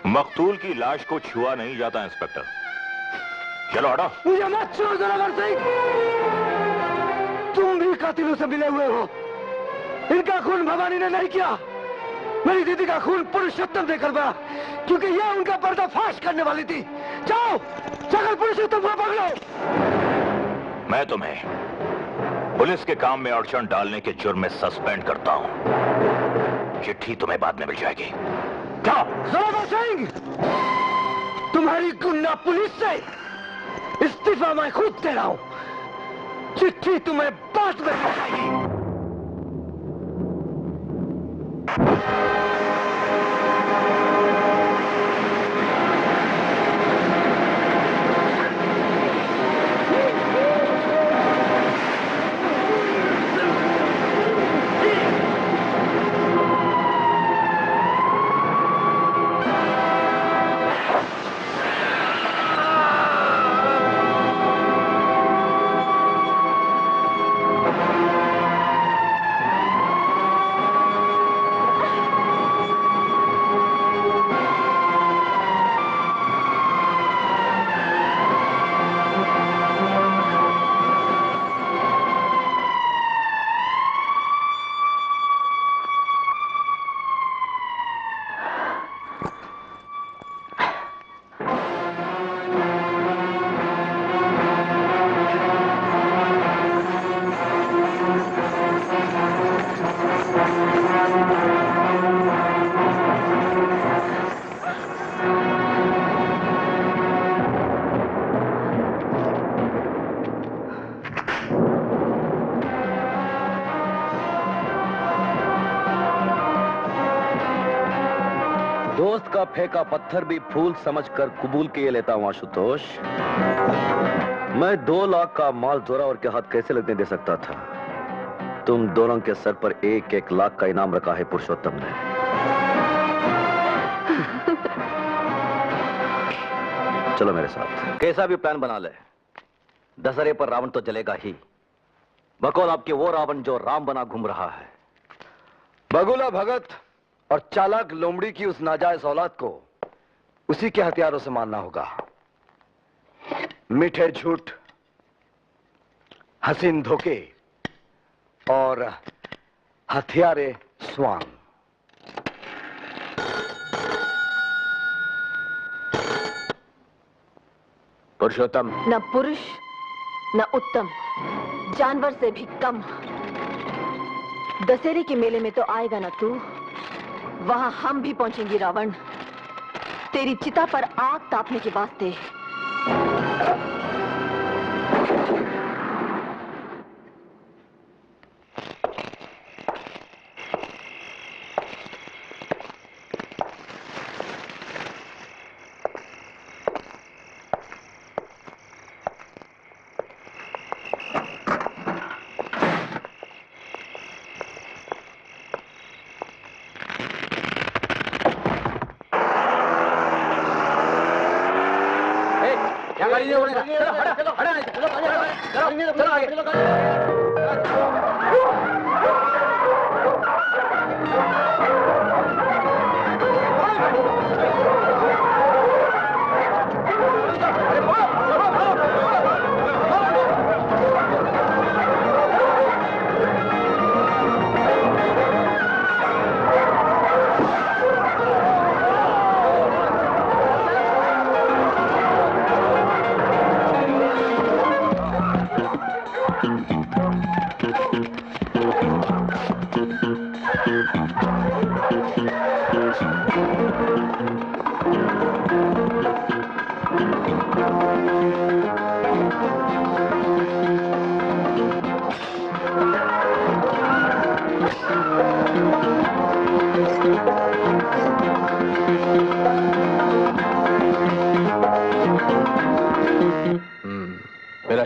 Speaker 10: मकतूल की लाश को छुआ नहीं जाता इंस्पेक्टर। चलो हटो।
Speaker 8: मुझे मत छुओ जोरावर सिंह, तुम भी कातिलों से मिले हुए हो। इनका खून भवानी ने नहीं किया, मेरी दीदी का खून पुरुषोत्तम ने करवाया, क्योंकि यह उनका पर्दाफाश करने वाली थी। जाओ, जाकर पुरुषोत्तम को पकड़ो।
Speaker 10: मैं तुम्हें पुलिस के काम में अड़चन डालने के जुर्म में सस्पेंड करता हूं। चिट्ठी तुम्हें बाद में मिल जाएगी।
Speaker 8: जोरावर सिंह, तुम्हारी गुंडा पुलिस से इस्तीफा मैं खुद दे रहा हूं। चिट्ठी तुम्हें बाद में मिल जाएगी।
Speaker 16: दोस्त का फेंका पत्थर भी फूल समझकर कबूल किए लेता हूं आशुतोष। मैं 2 लाख का माल जोरावर के हाथ कैसे लगने दे सकता था? तुम दोनों के सर पर 1-1 लाख का इनाम रखा है पुरुषोत्तम ने। चलो मेरे साथ। कैसा भी प्लान बना ले, दशहरे पर रावण तो जलेगा ही, बकौल आपके वो रावण जो राम बना घूम रहा है।
Speaker 8: बगुला भगत और चालाक लोमड़ी की उस नाजायज औलाद को उसी के हथियारों से मारना होगा। मीठे झूठ, हसीन धोखे और हथियारे स्वांग।
Speaker 16: पुरुषोत्तम
Speaker 2: न पुरुष न उत्तम, जानवर से भी कम। दशहरे के मेले में तो आएगा ना तू, वहां हम भी पहुंचेंगे रावण, तेरी चिता पर आग तापने के वास्ते।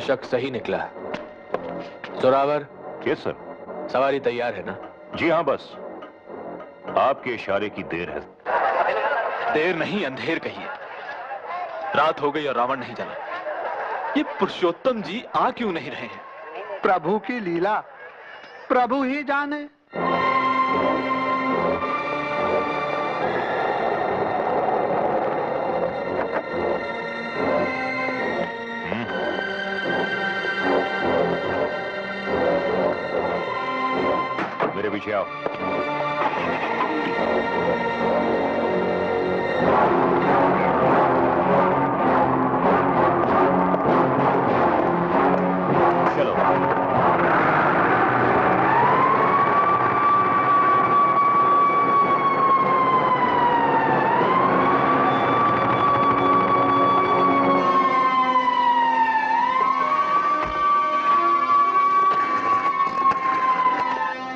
Speaker 11: शक सही निकला। जोरावर।
Speaker 10: Yes sir.
Speaker 11: सवारी तैयार है ना?
Speaker 10: जी हाँ, बस आपके इशारे की देर है।
Speaker 11: देर नहीं, अंधेर कहिए। रात हो गई और रावण नहीं जला। ये पुरुषोत्तम जी आ क्यों नहीं रहे हैं?
Speaker 5: प्रभु की लीला प्रभु ही जाने।
Speaker 10: मेरे पीछे आओ। चलो।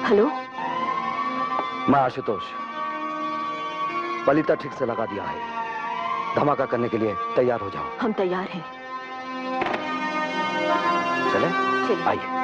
Speaker 2: हेलो,
Speaker 8: मैं आशुतोष। बलिता ठीक से लगा दिया है। धमाका करने के लिए तैयार हो जाओ।
Speaker 2: हम तैयार हैं।
Speaker 8: चले?
Speaker 2: चलिए।
Speaker 8: आइए।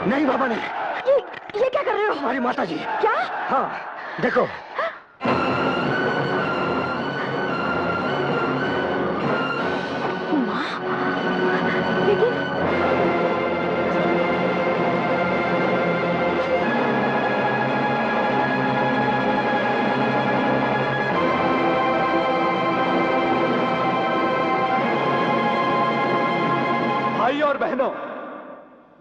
Speaker 5: नहीं बाबा नहीं।
Speaker 2: ये क्या कर रहे हो?
Speaker 5: हमारी माता जी।
Speaker 2: क्या?
Speaker 5: हाँ, देखो।
Speaker 2: माँ? लेकिन
Speaker 11: भाई और बहनों,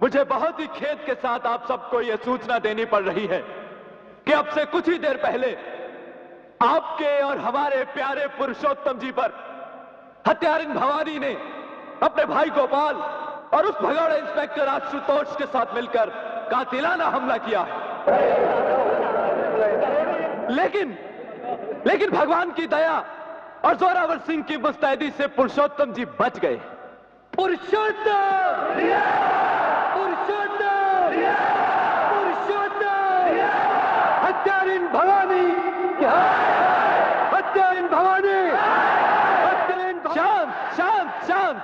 Speaker 11: मुझे बहुत ही खेद के साथ आप सबको यह सूचना देनी पड़ रही है कि अब से कुछ ही देर पहले आपके और हमारे प्यारे पुरुषोत्तम जी पर हत्यारिन भवानी ने अपने भाई गोपाल और उस भगौड़े इंस्पेक्टर आशुतोष के साथ मिलकर कातिलाना हमला किया। लेकिन भगवान की दया और जोरावर सिंह की मुस्तैदी से पुरुषोत्तम जी बच गए। पुरुषोत्तम! पुरुषोत्तम! पुरुषोत्तम! हत्यारिन भवानी! हत्यारिन भवानी! शांत शांत शांत!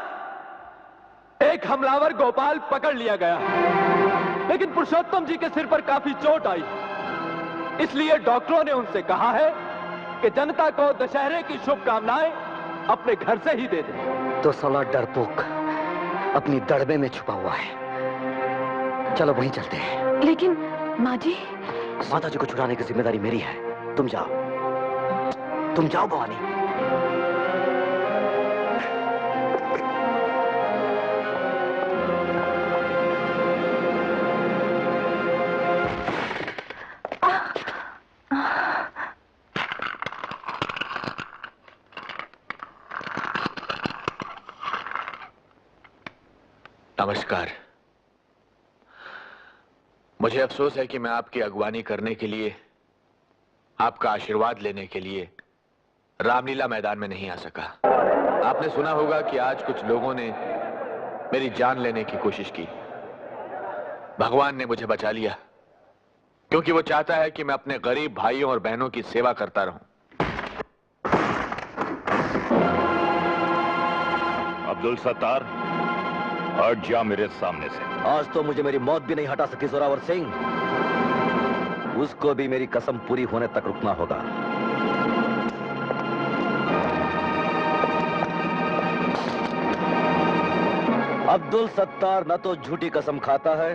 Speaker 11: हमलावर गोपाल पकड़ लिया गया, लेकिन पुरुषोत्तम जी के सिर पर काफी चोट आई। इसलिए डॉक्टरों ने उनसे कहा है कि जनता को दशहरे की शुभकामनाएं अपने घर से ही दे दे।
Speaker 5: तो साला डरपोक अपनी दड़बे में छुपा हुआ है। चलो वहीं चलते हैं।
Speaker 2: लेकिन माँ जी,
Speaker 5: माता जी को छुड़ाने की जिम्मेदारी मेरी है। तुम जाओ भवानी।
Speaker 11: नमस्कार। मुझे अफसोस है कि मैं आपकी अगवानी करने के लिए, आपका आशीर्वाद लेने के लिए रामलीला मैदान में नहीं आ सका। आपने सुना होगा कि आज कुछ लोगों ने मेरी जान लेने की कोशिश की। भगवान ने मुझे बचा लिया, क्योंकि वो चाहता है कि मैं अपने गरीब भाइयों और बहनों की सेवा करता रहूं।
Speaker 10: अब्दुल सत्तार, हट जा मेरे सामने से।
Speaker 16: आज तो मुझे मेरी मौत भी नहीं हटा सकी जोरावर सिंह। उसको भी मेरी कसम पूरी होने तक रुकना होगा। अब्दुल सत्तार न तो झूठी कसम खाता है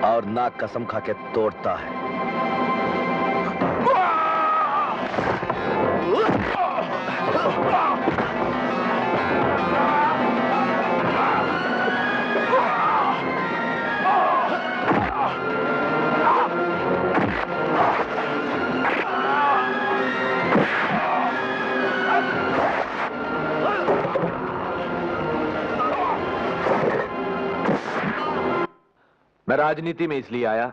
Speaker 16: और ना कसम खा के तोड़ता है।
Speaker 11: मैं राजनीति में इसलिए आया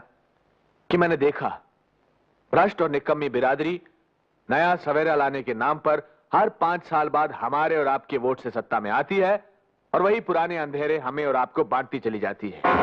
Speaker 11: कि मैंने देखा भ्रष्ट और निकम्मी बिरादरी नया सवेरा लाने के नाम पर हर 5 साल बाद हमारे और आपके वोट से सत्ता में आती है और वही पुराने अंधेरे हमें और आपको बांटती चली जाती है।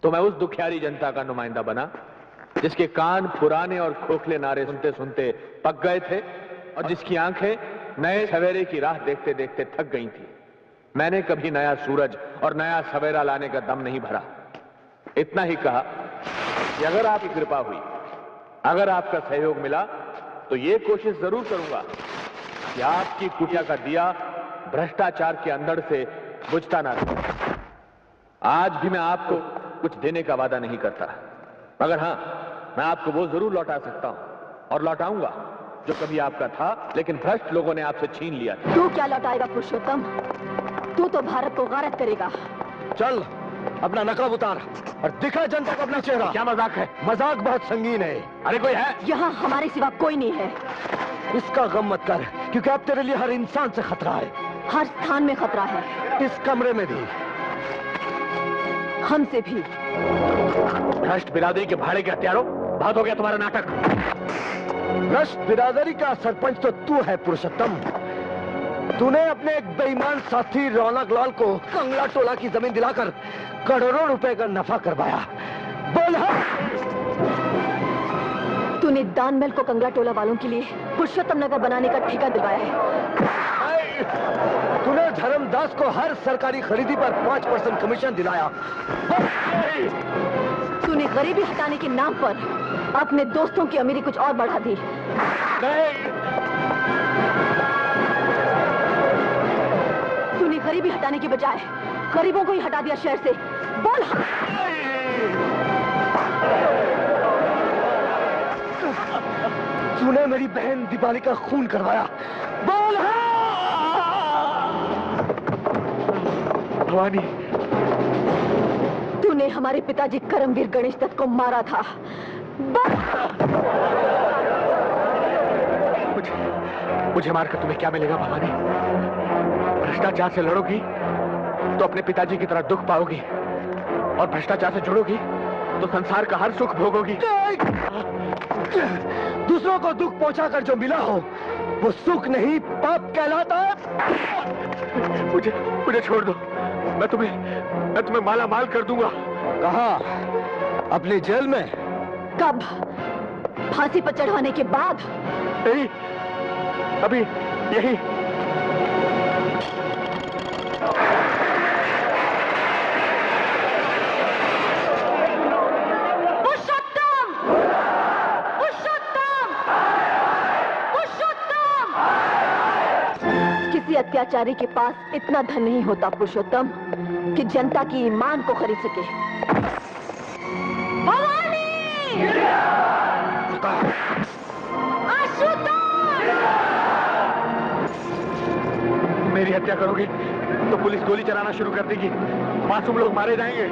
Speaker 11: तो मैं उस दुखियारी जनता का नुमाइंदा बना जिसके कान पुराने और खोखले नारे सुनते सुनते पक गए थे और जिसकी आंखें नए सवेरे की राह देखते देखते थक गई थी। मैंने कभी नया सूरज और नया सवेरा लाने का दम नहीं भरा। इतना ही कहा कि अगर आपकी कृपा हुई, अगर आपका सहयोग मिला, तो ये कोशिश जरूर करूंगा कि आपकी कुटिया का दिया भ्रष्टाचार के अंधड़ से बुझता ना रहे। आज भी मैं आपको कुछ देने का वादा नहीं करता, मगर हां, मैं आपको वो जरूर लौटा सकता हूं और लौटाऊंगा जो कभी आपका था लेकिन भ्रष्ट लोगों ने आपसे छीन लिया था।
Speaker 2: तू क्या लौटाएगा पुरुषोत्तम? तू तो भारत को गारत करेगा।
Speaker 16: चल अपना नकाब उतार और दिखा जनता को अपना चेहरा।
Speaker 11: क्या मजाक है?
Speaker 16: मजाक बहुत संगीन है।
Speaker 11: अरे कोई है?
Speaker 2: यहाँ हमारे सिवा कोई नहीं है।
Speaker 16: इसका गम मत कर, क्योंकि अब तेरे लिए हर इंसान से खतरा है।
Speaker 2: हर स्थान में खतरा है।
Speaker 16: इस कमरे में भी,
Speaker 2: हमसे भी।
Speaker 11: भ्रष्ट बिरादरी के भाड़े के हत्यारों, बहुत हो गया तुम्हारा नाटक।
Speaker 16: भ्रष्ट बिरादरी का सरपंच तो तू है पुरुषोत्तम। तूने अपने एक बेईमान साथी रौनक लाल को कंगला टोला की जमीन दिलाकर करोड़ों रुपए का नफा करवाया। बोल
Speaker 2: तूने दानमहल को कंगला टोला वालों के लिए पुरुषोत्तम नगर बनाने का ठेका दिलवाया है।
Speaker 16: तूने धर्मदास को हर सरकारी खरीदी पर 5% कमीशन दिलाया।
Speaker 2: तूने गरीबी हटाने के नाम पर अपने दोस्तों की अमीरी कुछ और बढ़ा दी। गरीबी हटाने की बजाय गरीबों को ही हटा दिया शहर से। बोल हाँ।
Speaker 8: तूने मेरी बहन दीपाली का खून करवाया। बोल
Speaker 11: भवानी,
Speaker 2: तूने हमारे पिताजी करमवीर गणेश दत्त को मारा था।
Speaker 11: मुझे मारकर तुम्हें क्या मिलेगा भवानी? भ्रष्टाचार से लड़ोगी तो अपने पिताजी की तरह दुख पाओगी, और भ्रष्टाचार से जुड़ोगी तो संसार का हर सुख भोगोगी।
Speaker 8: दूसरों को दुख पहुंचाकर जो मिला हो वो सुख नहीं, पाप कहलाता है।
Speaker 11: मुझे छोड़ दो, मैं तुम्हें माला माल कर दूंगा।
Speaker 8: कहाँ? अपनी जेल में?
Speaker 2: कब? फांसी पर चढ़वाने के बाद?
Speaker 11: नहीं, अभी यही।
Speaker 2: किसी अत्याचारी के पास इतना धन नहीं होता पुरुषोत्तम कि जनता की ईमान को खरीद सके। भवानी!
Speaker 11: मेरी हत्या करोगे तो पुलिस गोली चलाना शुरू कर देगी, मासूम लोग मारे जाएंगे।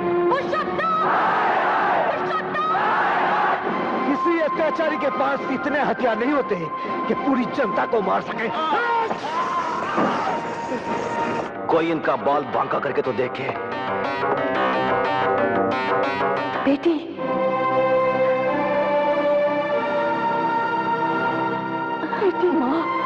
Speaker 8: किसी अत्याचारी के पास इतने हथियार नहीं होते कि पूरी जनता को मार सके।
Speaker 16: कोई इनका बाल बांका करके तो देखे।
Speaker 2: बेटी, बेटी माँ।